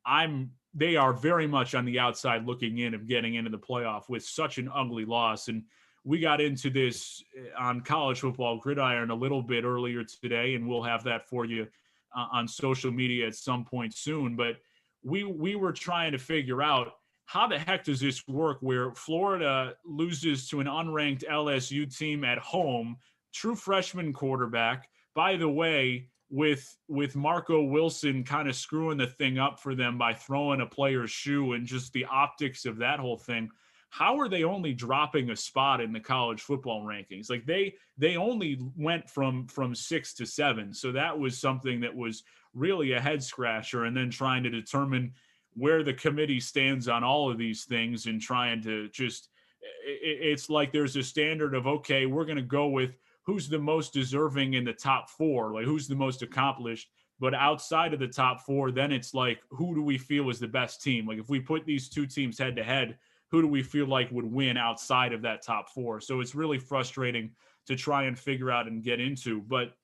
they are very much on the outside looking in of getting into the playoff with such an ugly loss. And we got into this on College Football Gridiron a little bit earlier today, and we'll have that for you on social media at some point soon. But we were trying to figure out, how the heck does this work where Florida loses to an unranked LSU team at home, true freshman quarterback, by the way, with Marco Wilson kind of screwing the thing up for them by throwing a player's shoe, and just the optics of that whole thing. How are they only dropping a spot in the college football rankings? Like they only went from 6 to 7. So that was something that was really a head scratcher. And then trying to determine where the committee stands on all of these things, and trying to just, it's like there's a standard of, okay, we're going to go with who's the most deserving in the top 4, like who's the most accomplished. But outside of the top 4, then it's like, who do we feel is the best team? Like if we put these two teams head to head, who do we feel like would win outside of that top 4? So it's really frustrating to try and figure out and get into. But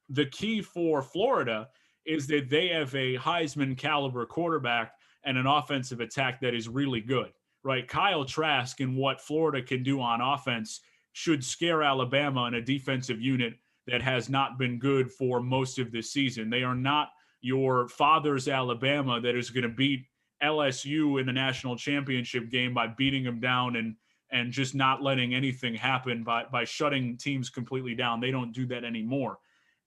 the key for Florida is that they have a Heisman caliber quarterback and an offensive attack that is really good, right? Kyle Trask and what Florida can do on offense should scare Alabama in a defensive unit that has not been good for most of this season. They are not your father's Alabama that is going to beat LSU in the national championship game by beating them down and just not letting anything happen by shutting teams completely down. They don't do that anymore.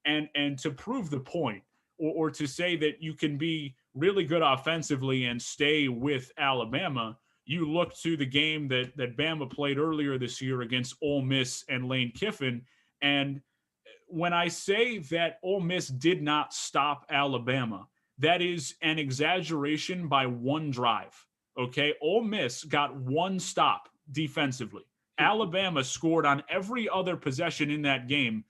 And to prove the point, or to say that you can be really good offensively and stay with Alabama, you look to the game that Bama played earlier this year against Ole Miss and Lane Kiffin. And when I say that Ole Miss did not stop Alabama, that is an exaggeration by one drive, okay? Ole Miss got one stop defensively. Alabama scored on every other possession in that game,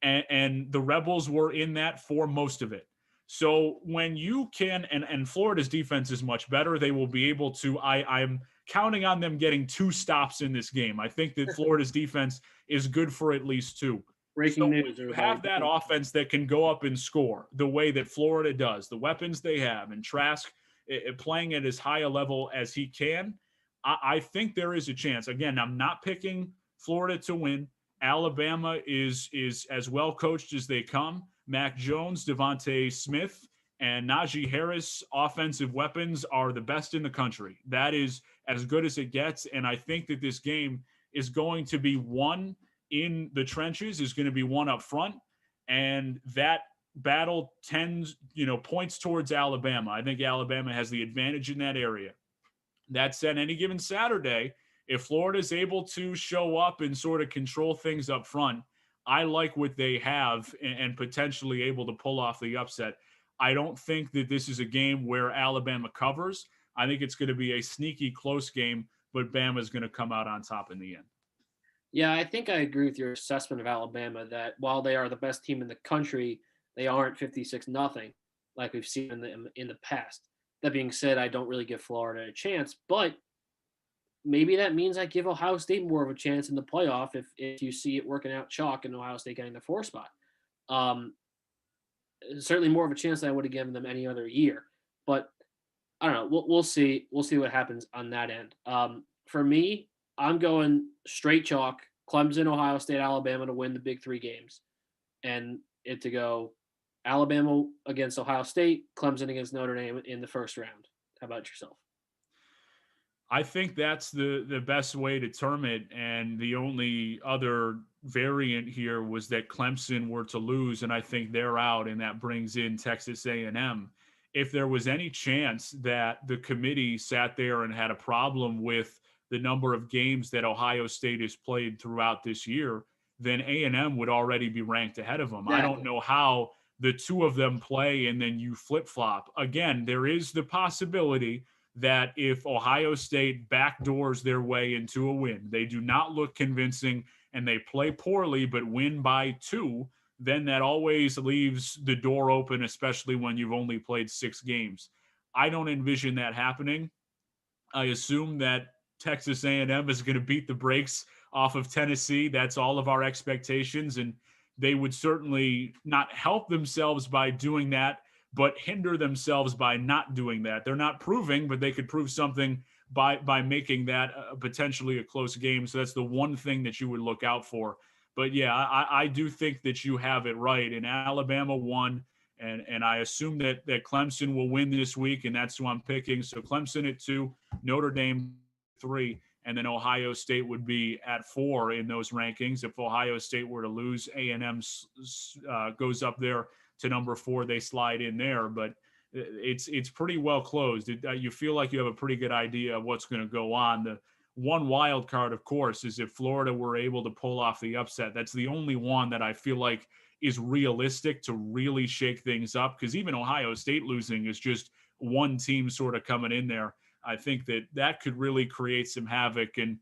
and the Rebels were in that for most of it. So when you can, and Florida's defense is much better, they will be able to, I'm counting on them getting 2 stops in this game. I think that Florida's defense is good for at least 2. Breaking news. You have that offense that can go up and score the way that Florida does, the weapons they have, and Trask playing at as high a level as he can. I think there is a chance. Again, I'm not picking Florida to win. Alabama is as well coached as they come. Mac Jones, Devontae Smith, and Najee Harris offensive weapons are the best in the country. That is as good as it gets. And I think that this game is going to be won in the trenches, is going to be won up front. And that battle points towards Alabama. I think Alabama has the advantage in that area. That said, any given Saturday, if Florida is able to show up and sort of control things up front, I like what they have and potentially able to pull off the upset. I don't think that this is a game where Alabama covers. I think it's going to be a sneaky close game, but Bama's going to come out on top in the end. Yeah, I think I agree with your assessment of Alabama that while they are the best team in the country, they aren't 56-0 like we've seen in the past. That being said, I don't really give Florida a chance, but maybe that means I give Ohio State more of a chance in the playoff if you see it working out chalk and Ohio State getting the 4 spot. Certainly more of a chance than I would have given them any other year. But I don't know. We'll see. We'll see what happens on that end. For me, I'm going straight chalk. Clemson, Ohio State, Alabama to win the big 3 games, and it to go Alabama against Ohio State, Clemson against Notre Dame in the first round. How about yourself? I think that's the best way to term it. And the only other variant here was that Clemson were to lose, and I think they're out, and that brings in Texas A&M. If there was any chance that the committee sat there and had a problem with the number of games that Ohio State has played throughout this year, then A&M would already be ranked ahead of them. Exactly. I don't know how the two of them play and then you flip-flop. Again, there is the possibility that if Ohio State backdoors their way into a win, they do not look convincing and they play poorly but win by 2, then that always leaves the door open, especially when you've only played 6 games. I don't envision that happening. I assume that Texas A&M is going to beat the brakes off of Tennessee. That's all of our expectations, and they would certainly not help themselves by doing that, but hinder themselves by not doing that. They're not proving, but they could prove something by making that potentially a close game. So that's the one thing that you would look out for. But yeah, I do think that you have it right. And Alabama won, and I assume that Clemson will win this week, and that's who I'm picking. So Clemson at 2, Notre Dame 3, and then Ohio State would be at 4 in those rankings. If Ohio State were to lose, A&M goes up there to number 4. They slide in there, but it's pretty well closed. You feel like you have a pretty good idea of what's going to go on. The one wild card, of course, is if Florida were able to pull off the upset. That's the only one that I feel like is realistic to really shake things up, because even Ohio State losing is just one team sort of coming in there. I think that could really create some havoc. And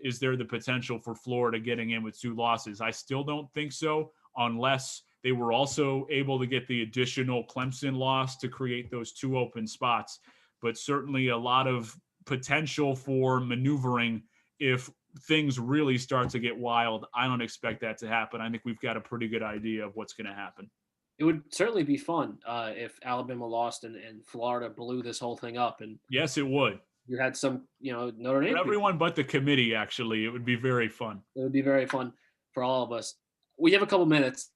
is there the potential for Florida getting in with 2 losses? I still don't think so, unless they were also able to get the additional Clemson loss to create those 2 open spots. But certainly a lot of potential for maneuvering if things really start to get wild. I don't expect that to happen. I think we've got a pretty good idea of what's going to happen. It would certainly be fun if Alabama lost and Florida blew this whole thing up. And yes, it would. You had some, Notre Dame. For everyone but the committee, actually, it would be very fun. It would be very fun for all of us. We have a couple minutes.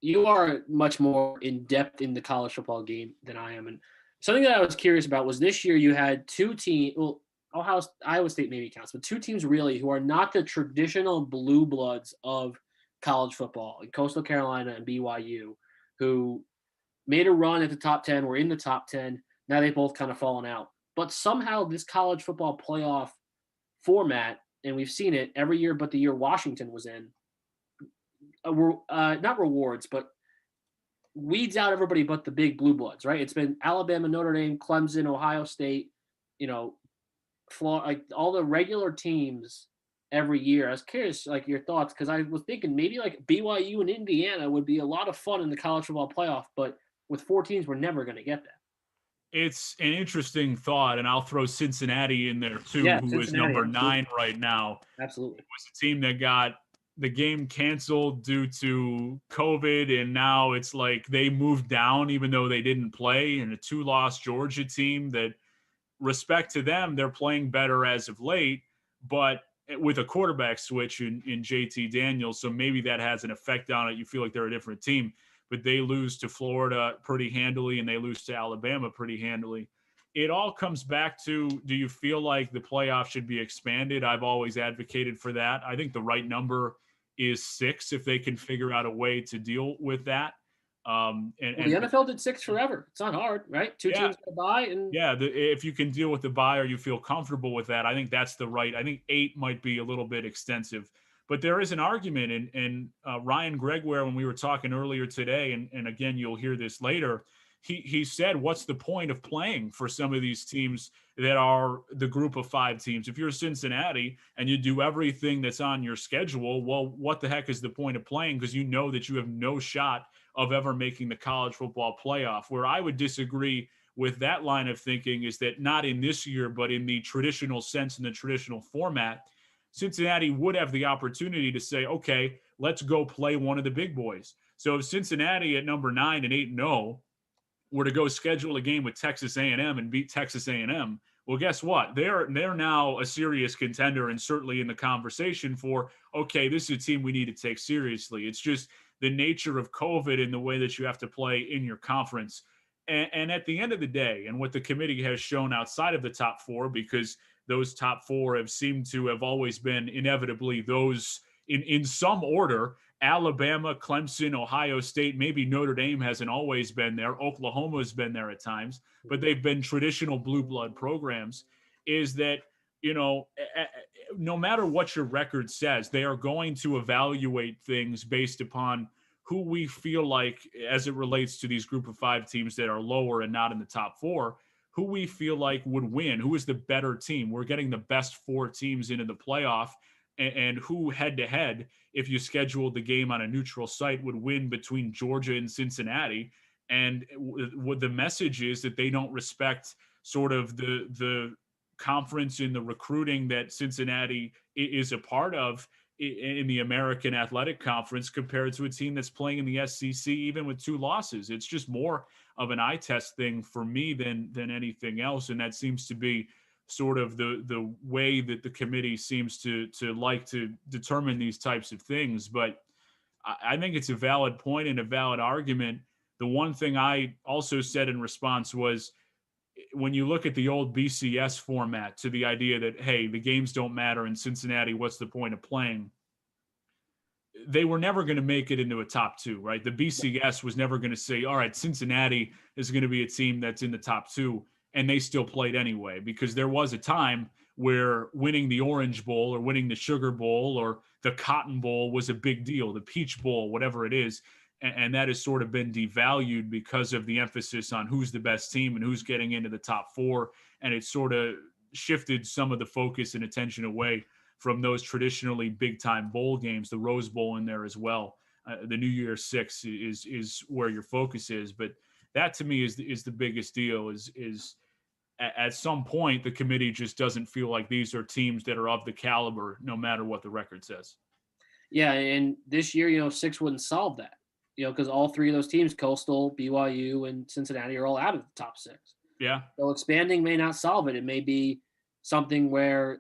You are much more in depth in the college football game than I am, and something that I was curious about was this year you had 2 teams. Well, Iowa State maybe counts, but 2 teams really who are not the traditional blue bloods of college football, in Coastal Carolina and BYU, who made a run at the top 10, were in the top 10. Now they've both kind of fallen out. But somehow this college football playoff format, and we've seen it every year but the year Washington was in, not rewards, but weeds out everybody but the big blue bloods, right? It's been Alabama, Notre Dame, Clemson, Ohio State, Florida, like all the regular teams every year. I was curious, like, your thoughts, because I was thinking maybe like BYU and Indiana would be a lot of fun in the college football playoff, but with 4 teams, we're never going to get that. It's an interesting thought, and I'll throw Cincinnati in there too, who is number 9 right now. Absolutely. It was a team that got the game canceled due to COVID, and now it's like they moved down even though they didn't play, and a 2-loss Georgia team that, respect to them, they're playing better as of late, but with a quarterback switch in JT Daniels, so maybe that has an effect on it. You feel like they're a different team, but they lose to Florida pretty handily, and they lose to Alabama pretty handily. It all comes back to, do you feel like the playoff should be expanded? I've always advocated for that. I think the right number is 6 if they can figure out a way to deal with that. The NFL did 6 forever. It's not hard, right? 2 teams to buy, and if you can deal with the buy or you feel comfortable with that, I think that's the right. I think 8 might be a little bit extensive, but there is an argument. And Ryan Gregoire, when we were talking earlier today, and again you'll hear this later, he said, what's the point of playing for some of these teams that are the group of 5 teams? If you're Cincinnati and you do everything that's on your schedule, well, what the heck is the point of playing? Because you know that you have no shot of ever making the college football playoff. Where I would disagree with that line of thinking is that not in this year, but in the traditional sense, in the traditional format, Cincinnati would have the opportunity to say, okay, let's go play one of the big boys. So if Cincinnati at number 9 and 8-0 were to go schedule a game with Texas A&M and beat Texas A&M, well, guess what? They're now a serious contender and certainly in the conversation for, okay, this is a team we need to take seriously. It's just the nature of COVID and the way that you have to play in your conference. And at the end of the day, and what the committee has shown outside of the top 4, because those top 4 have seemed to have always been inevitably those in some order: Alabama, Clemson, Ohio State, maybe Notre Dame hasn't always been there. Oklahoma's been there at times, but they've been traditional blue blood programs. Is that, no matter what your record says, they are going to evaluate things based upon who we feel like, as it relates to these group of 5 teams that are lower and not in the top 4, who we feel like would win, who is the better team. We're getting the best 4 teams into the playoff, and who head-to-head, if you scheduled the game on a neutral site, would win between Georgia and Cincinnati. And what the message is that they don't respect sort of the conference in the recruiting that Cincinnati is a part of. in the American Athletic Conference compared to a team that's playing in the SEC, even with 2 losses. It's just more of an eye test thing for me than anything else. And that seems to be sort of the way that the committee seems to like to determine these types of things. But I think it's a valid point and a valid argument. The one thing I also said in response was, when you look at the old BCS format, to the idea that, hey, the games don't matter in Cincinnati, what's the point of playing? They were never going to make it into a top 2, right? The BCS was never going to say, all right, Cincinnati is going to be a team that's in the top 2, and they still played anyway, because there was a time where winning the Orange Bowl or winning the Sugar Bowl or the Cotton Bowl was a big deal, the Peach Bowl, whatever it is. And that has sort of been devalued because of the emphasis on who's the best team and who's getting into the top 4. And it sort of shifted some of the focus and attention away from those traditionally big-time bowl games, the Rose Bowl in there as well. The New Year's Six is where your focus is. But that, to me, is the biggest deal, is at some point the committee just doesn't feel like these are teams that are of the caliber, no matter what the record says. Yeah, and this year, 6 wouldn't solve that. Because all 3 of those teams, Coastal, BYU, and Cincinnati, are all out of the top 6. Yeah. So expanding may not solve it. It may be something where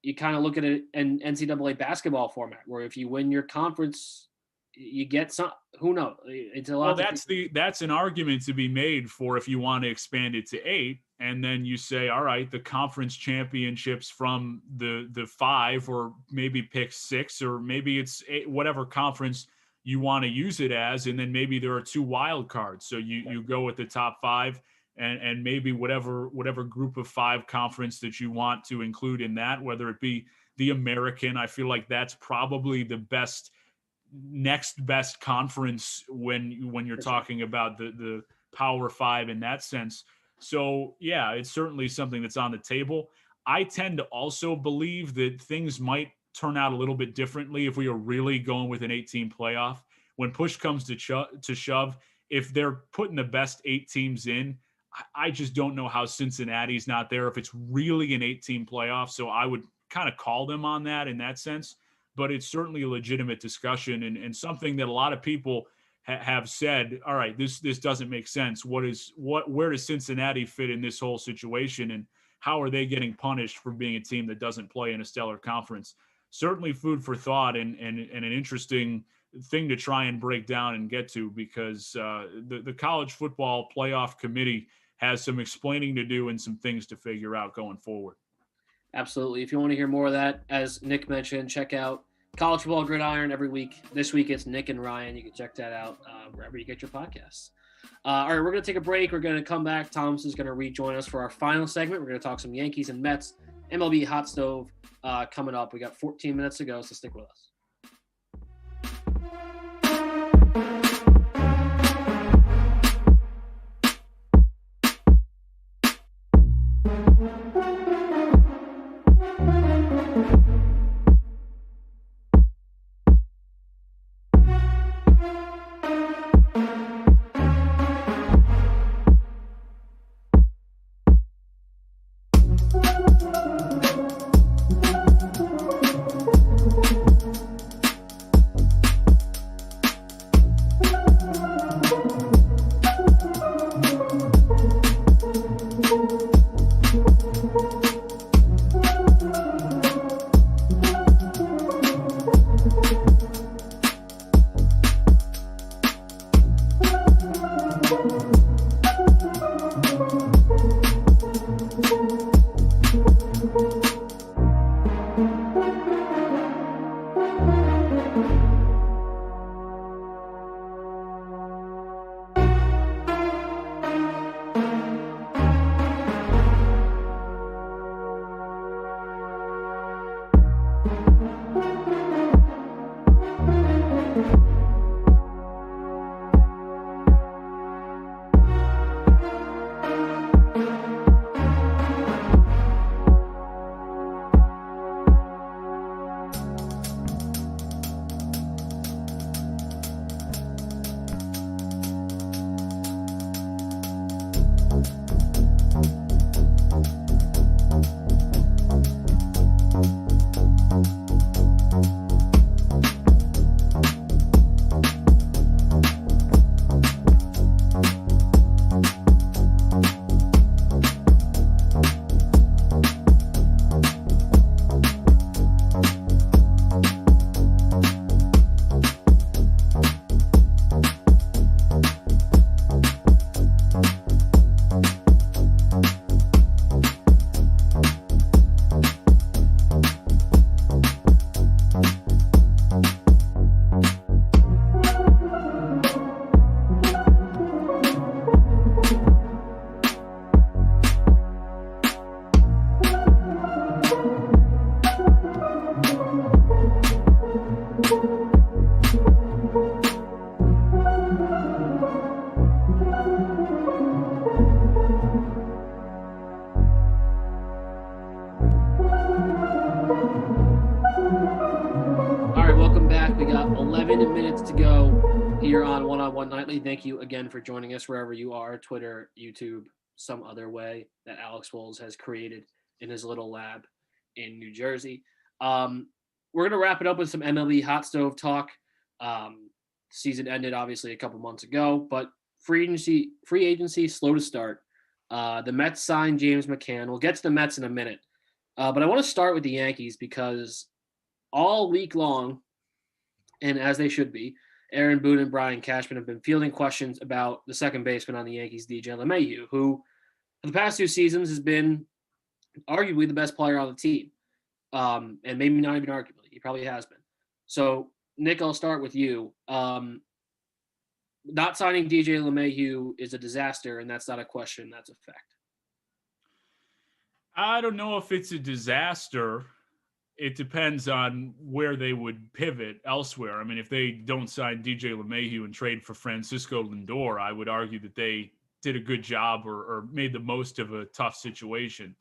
you kind of look at it in NCAA basketball format, where if you win your conference, you get some. Who knows? It's a lot. Well, that's an argument to be made for if you want to expand it to 8, and then you say, all right, the conference championships from the 5, or maybe pick 6, or maybe it's 8, whatever conference you want to use it as, and then maybe there are 2 wild cards. So you go with the top 5, and maybe whatever group of 5 conference that you want to include in that, whether it be the American. I feel like that's probably the next best conference when you're talking about the Power 5 in that sense. So yeah, it's certainly something that's on the table. I tend to also believe that things might turn out a little bit differently if we are really going with an 8-team playoff. When push comes to shove, if they're putting the best 8 teams in, I just don't know how Cincinnati's not there if it's really an 8-team playoff. So I would kind of call them on that in that sense. But it's certainly a legitimate discussion and something that a lot of people have said, all right, this doesn't make sense. Where does Cincinnati fit in this whole situation, and how are they getting punished for being a team that doesn't play in a stellar conference? Certainly food for thought and an interesting thing to try and break down and get to, because the college football playoff committee has some explaining to do and some things to figure out going forward. Absolutely. If you want to hear more of that, as Nick mentioned, check out College Football Gridiron every week. This week it's Nick and Ryan. You can check that out wherever you get your podcasts. All right, we're going to take a break. We're going to come back. Thomas is going to rejoin us for our final segment. We're going to talk some Yankees and Mets, MLB Hot Stove coming up. We got 14 minutes to go, so stick with us. minutes to go here on One on One Nightly. Thank you again for joining us wherever you are, Twitter, YouTube, some other way that Alex Woles has created in his little lab in New Jersey. We're going to wrap it up with some MLB hot stove talk. Season ended obviously a couple months ago, but free agency slow to start. The Mets signed James McCann. We'll get to the Mets in a minute. But I want to start with the Yankees because all week long, and as they should be, Aaron Boone and Brian Cashman have been fielding questions about the second baseman on the Yankees, DJ LeMahieu, who for the past 2 seasons has been arguably the best player on the team. And maybe not even arguably. He probably has been. So, Nick, I'll start with you. Not signing DJ LeMahieu is a disaster, and that's not a question. That's a fact. I don't know if it's a disaster. It depends on where they would pivot elsewhere. I mean, if they don't sign DJ LeMahieu and trade for Francisco Lindor, I would argue that they did a good job or made the most of a tough situation.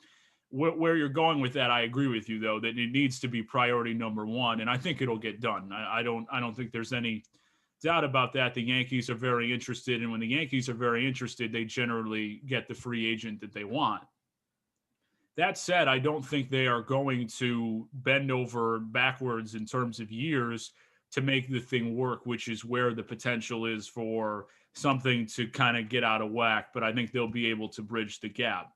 Where you're going with that, I agree with you, though, that it needs to be priority number one, and I think it'll get done. I don't think there's any doubt about that. The Yankees are very interested, and when the Yankees are very interested, they generally get the free agent that they want. That said, I don't think they are going to bend over backwards in terms of years to make the thing work, which is where the potential is for something to kind of get out of whack, but I think they'll be able to bridge the gap.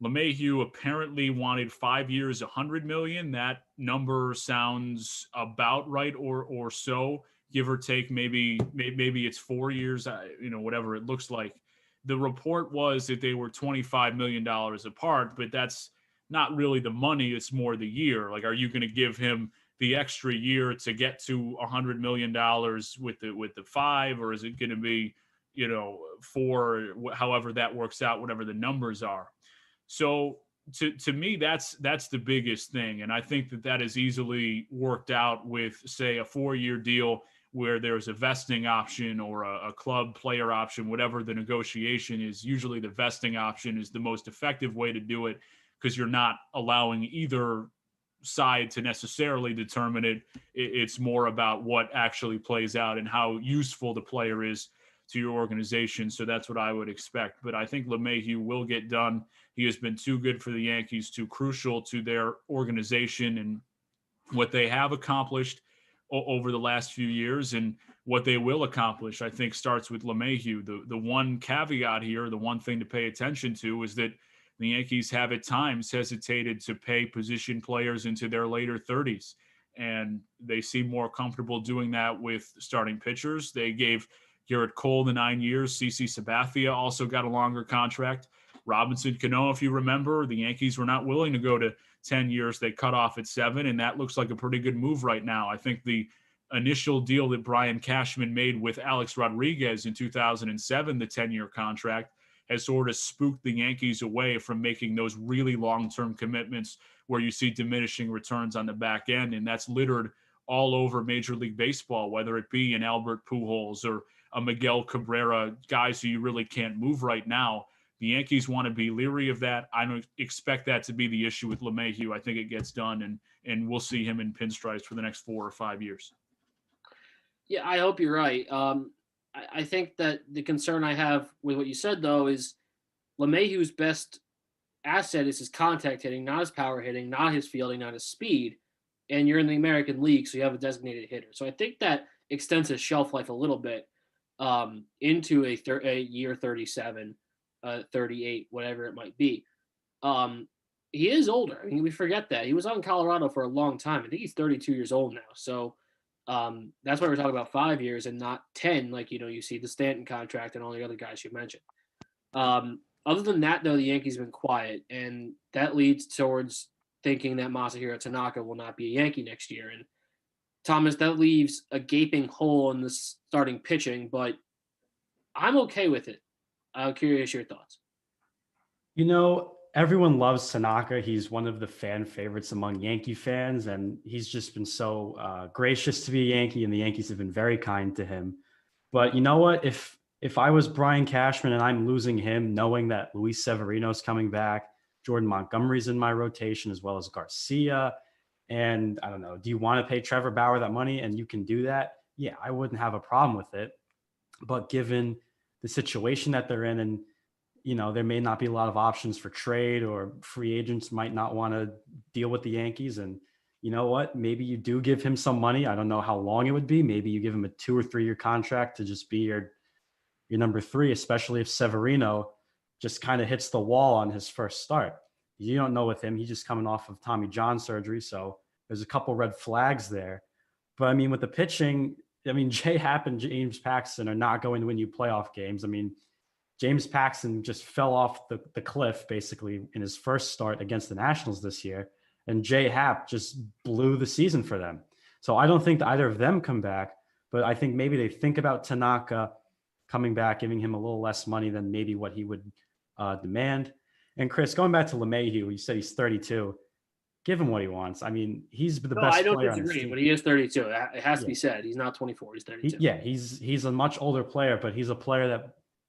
LeMahieu apparently wanted 5 years, $100 million. That number sounds about right, or so, give or take. Maybe it's 4 years. Whatever it looks like. The report was that they were $25 million apart, but that's not really the money. It's more the year. Like, are you going to give him the extra year to get to $100 million with the 5, or is it going to be 4? However that works out, whatever the numbers are. So to me, that's the biggest thing. And I think that is easily worked out with, say, a 4-year deal where there's a vesting option or a club player option, whatever the negotiation is. Usually the vesting option is the most effective way to do it because you're not allowing either side to necessarily determine it. It's more about what actually plays out and how useful the player is to your organization. So that's what I would expect. But I think LeMahieu will get done. He has been too good for the Yankees, too crucial to their organization and what they have accomplished over the last few years, and what they will accomplish, I think, starts with LeMahieu. The one caveat here, the one thing to pay attention to, is that the Yankees have at times hesitated to pay position players into their later 30s, and they seem more comfortable doing that with starting pitchers. They gave Garrett Cole the 9 years. CC Sabathia also got a longer contract. Robinson Cano, if you remember, the Yankees were not willing to go to 10 years. They cut off at 7, and that looks like a pretty good move right now. I think the initial deal that Brian Cashman made with Alex Rodriguez in 2007, the 10-year contract, has sort of spooked the Yankees away from making those really long-term commitments where you see diminishing returns on the back end, and that's littered all over Major League Baseball, whether it be an Albert Pujols or a Miguel Cabrera, guys who you really can't move right now. The Yankees want to be leery of that. I don't expect that to be the issue with LeMahieu. I think it gets done, and we'll see him in pinstripes for the next 4 or 5 years. Yeah, I hope you're right. I think that the concern I have with what you said, though, is LeMahieu's best asset is his contact hitting, not his power hitting, not his fielding, not his speed. And you're in the American League, so you have a designated hitter. So I think that extends his shelf life a little bit into a year 37. 38, whatever it might be. He is older. I mean, we forget that. He was on Colorado for a long time. I think he's 32 years old now. So that's why we're talking about 5 years and not 10, like, you see the Stanton contract and all the other guys you mentioned. Other than that, though, the Yankees have been quiet, and that leads towards thinking that Masahiro Tanaka will not be a Yankee next year. And Thomas, that leaves a gaping hole in the starting pitching, but I'm okay with it. I'm curious your thoughts. Everyone loves Tanaka. He's one of the fan favorites among Yankee fans, and he's just been so gracious to be a Yankee, and the Yankees have been very kind to him. But you know what? If I was Brian Cashman and I'm losing him, knowing that Luis Severino's coming back, Jordan Montgomery's in my rotation, as well as Garcia, and I don't know, do you want to pay Trevor Bauer that money? And you can do that. yeah, I wouldn't have a problem with it. But given the situation that they're in, and there may not be a lot of options for trade, or free agents might not want to deal with the Yankees. And you know what? Maybe you do give him some money. I don't know how long it would be. Maybe you give him a 2 or 3 year contract to just be your number 3, especially if Severino just kind of hits the wall on his first start. You don't know with him. He's just coming off of Tommy John surgery. So there's a couple red flags there. But I mean, with the pitching, I mean, J Happ and James Paxton are not going to win you playoff games. I mean, James Paxton just fell off the cliff basically in his first start against the Nationals this year. And J Happ just blew the season for them. So I don't think that either of them come back, but I think maybe they think about Tanaka coming back, giving him a little less money than maybe what he would demand. And Chris, going back to LeMahieu, you said he's 32. Give him what he wants. I mean, he's the best player on his team. But he is 32. It has to be said. He's not 24. He's 32. He's a much older player, but he's a player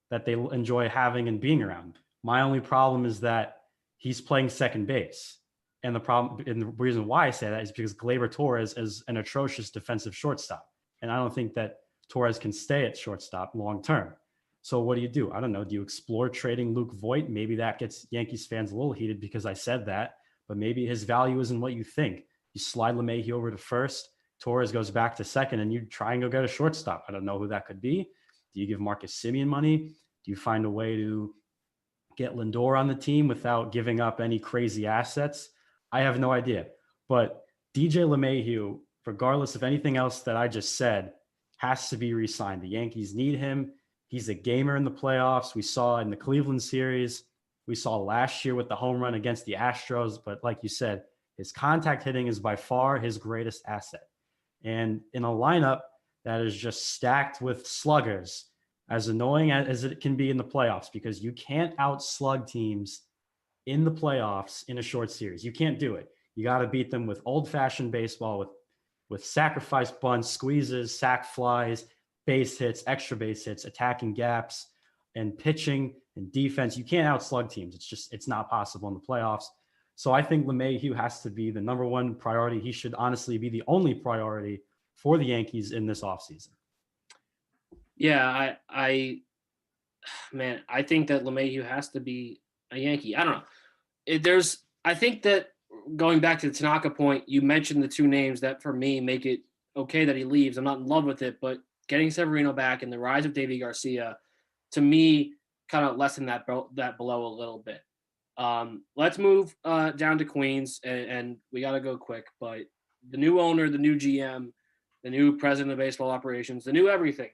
that they enjoy having and being around. My only problem is that he's playing second base. And the reason why I say that is because Gleyber Torres is an atrocious defensive shortstop. And I don't think that Torres can stay at shortstop long term. So what do? I don't know. Do you explore trading Luke Voit? Maybe that gets Yankees fans a little heated because I said that, but maybe his value isn't what you think. You slide LeMahieu over to first, Torres goes back to second, and you try and go get a shortstop. I don't know who that could be. Do you give Marcus Semien money? Do you find a way to get Lindor on the team without giving up any crazy assets? I have no idea. But DJ LeMahieu, regardless of anything else that I just said, has to be re-signed. The Yankees need him. He's a gamer in the playoffs. We saw in the Cleveland series. We saw last year with the home run against the Astros. But like you said, his contact hitting is by far his greatest asset. And in a lineup that is just stacked with sluggers, as annoying as it can be in the playoffs, because you can't outslug teams in the playoffs in a short series. You can't do it. You got to beat them with old-fashioned baseball, with sacrifice bunts, squeezes, sac flies, base hits, extra base hits, attacking gaps, and pitching and defense. You can't outslug teams. It's not possible in the playoffs. So I think LeMahieu has to be the number one priority. He should honestly be the only priority for the Yankees in this offseason. Yeah, I think that LeMahieu has to be a Yankee. I don't know. I think that going back to the Tanaka point, you mentioned the two names that for me make it okay that he leaves. I'm not in love with it, but getting Severino back and the rise of Deivi Garcia, to me, kind of lessen that below a little bit. Let's move down to Queens, and we got to go quick. But the new owner, the new GM, the new president of baseball operations, the new everything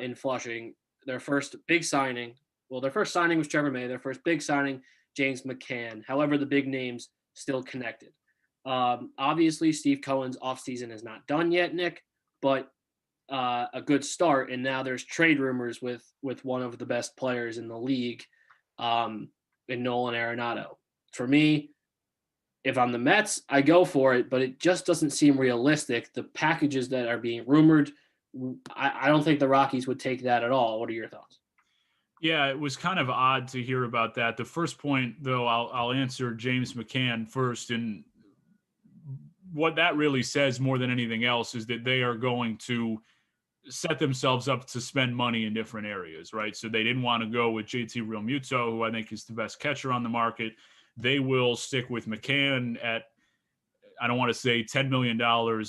in Flushing, their first big signing. Well, their first signing was Trevor May. Their first big signing, James McCann. However, the big names still connected. Obviously, Steve Cohen's offseason is not done yet, Nick, but a good start. And now there's trade rumors with one of the best players in the league, in Nolan Arenado. For me, if I'm the Mets, I go for it, but it just doesn't seem realistic. The packages that are being rumored, I don't think the Rockies would take that at all. What are your thoughts? Yeah, it was kind of odd to hear about that. The first point, though, I'll answer James McCann first. And what that really says more than anything else is that they are going to set themselves up to spend money in different areas, right? So they didn't want to go with JT Realmuto, who I think is the best catcher on the market. They will stick with McCann at, I don't want to say $10 million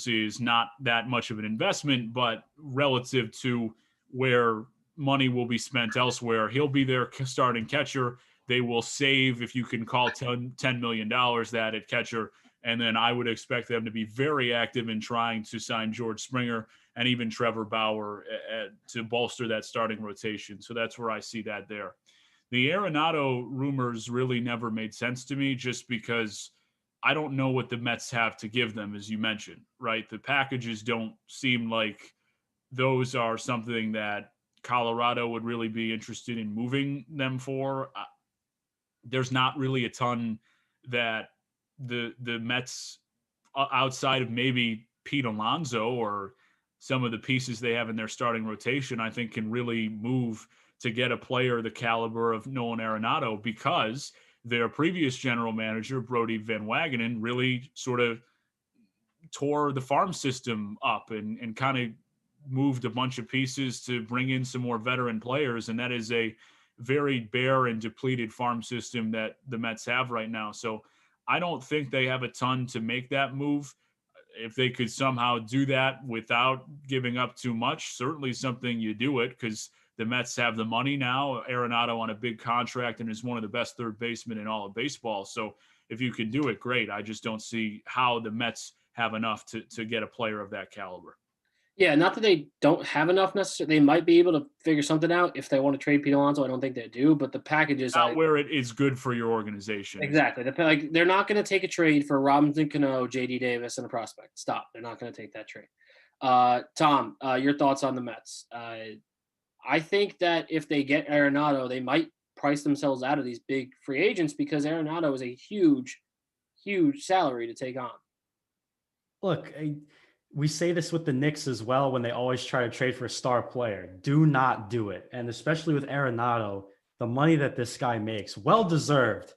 is not that much of an investment, but relative to where money will be spent elsewhere, he'll be their starting catcher. They will save, if you can call $10 million that at catcher. And then I would expect them to be very active in trying to sign George Springer and even Trevor Bauer to bolster that starting rotation. So that's where I see that there. The Arenado rumors really never made sense to me, just because I don't know what the Mets have to give them, as you mentioned, right? The packages don't seem like those are something that Colorado would really be interested in moving them for. There's not really a ton that the Mets, outside of maybe Pete Alonso or some of the pieces they have in their starting rotation, I think can really move to get a player the caliber of Nolan Arenado, because their previous general manager, Brodie Van Wagenen, really sort of tore the farm system up and kind of moved a bunch of pieces to bring in some more veteran players, and that is a very bare and depleted farm system that the Mets have right now. So I don't think they have a ton to make that move. If they could somehow do that without giving up too much, certainly something you do it, because the Mets have the money now. Arenado on a big contract and is one of the best third basemen in all of baseball. So if you can do it, great. I just don't see how the Mets have enough to get a player of that caliber. Yeah, not that they don't have enough necessarily. They might be able to figure something out if they want to trade Pete Alonso. I don't think they do, but the package is not where it is good for your organization. Exactly. Like, they're not going to take a trade for Robinson Cano, J.D. Davis, and a prospect. Stop. They're not going to take that trade. Tom, your thoughts on the Mets? I think that if they get Arenado, they might price themselves out of these big free agents because Arenado is a huge, huge salary to take on. Look, we say this with the Knicks as well when they always try to trade for a star player. Do not do it. And especially with Arenado, the money that this guy makes, well deserved.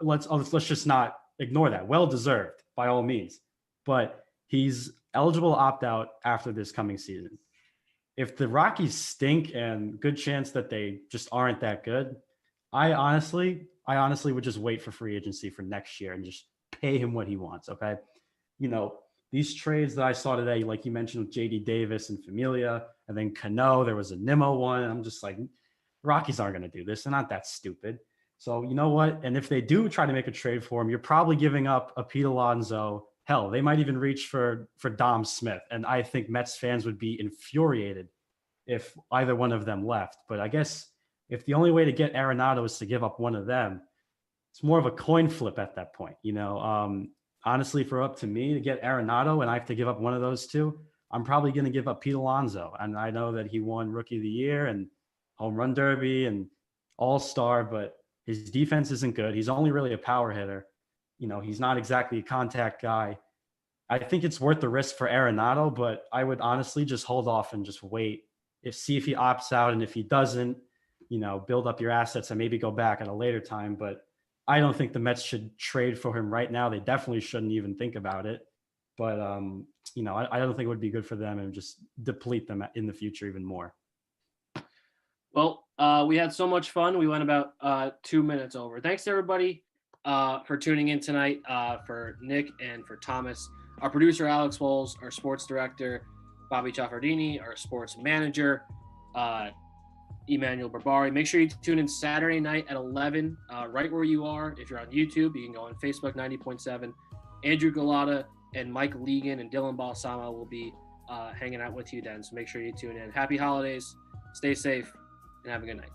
Let's just not ignore that. Well deserved by all means. But he's eligible to opt out after this coming season. If the Rockies stink, and good chance that they just aren't that good, I honestly would just wait for free agency for next year and just pay him what he wants. Okay. These trades that I saw today, like you mentioned with J.D. Davis and Familia, and then Cano, there was a Nimmo one. And I'm just like, Rockies aren't going to do this. They're not that stupid. So you know what? And if they do try to make a trade for him, you're probably giving up a Pete Alonso. Hell, they might even reach for Dom Smith. And I think Mets fans would be infuriated if either one of them left. But I guess if the only way to get Arenado is to give up one of them, it's more of a coin flip at that point. Honestly, for up to me to get Arenado and I have to give up one of those two, I'm probably going to give up Pete Alonso. And I know that he won Rookie of the Year and Home Run Derby and All-Star, but his defense isn't good. He's only really a power hitter. He's not exactly a contact guy. I think it's worth the risk for Arenado, but I would honestly just hold off and just wait, see if he opts out. And if he doesn't, build up your assets and maybe go back at a later time. But I don't think the Mets should trade for him right now. They definitely shouldn't even think about it. But, I don't think it would be good for them and just deplete them in the future even more. Well, we had so much fun. We went about 2 minutes over. Thanks, everybody, for tuning in tonight, for Nick and for Thomas. Our producer, Alex Walls, our sports director, Bobby Chaffardini, our sports manager, Emmanuel Barbari. Make sure you tune in Saturday night at 11, right where you are. If you're on YouTube, you can go on Facebook 90.7. Andrew Galata and Mike Legan and Dylan Balsama will be hanging out with you then. So make sure you tune in. Happy holidays, stay safe, and have a good night.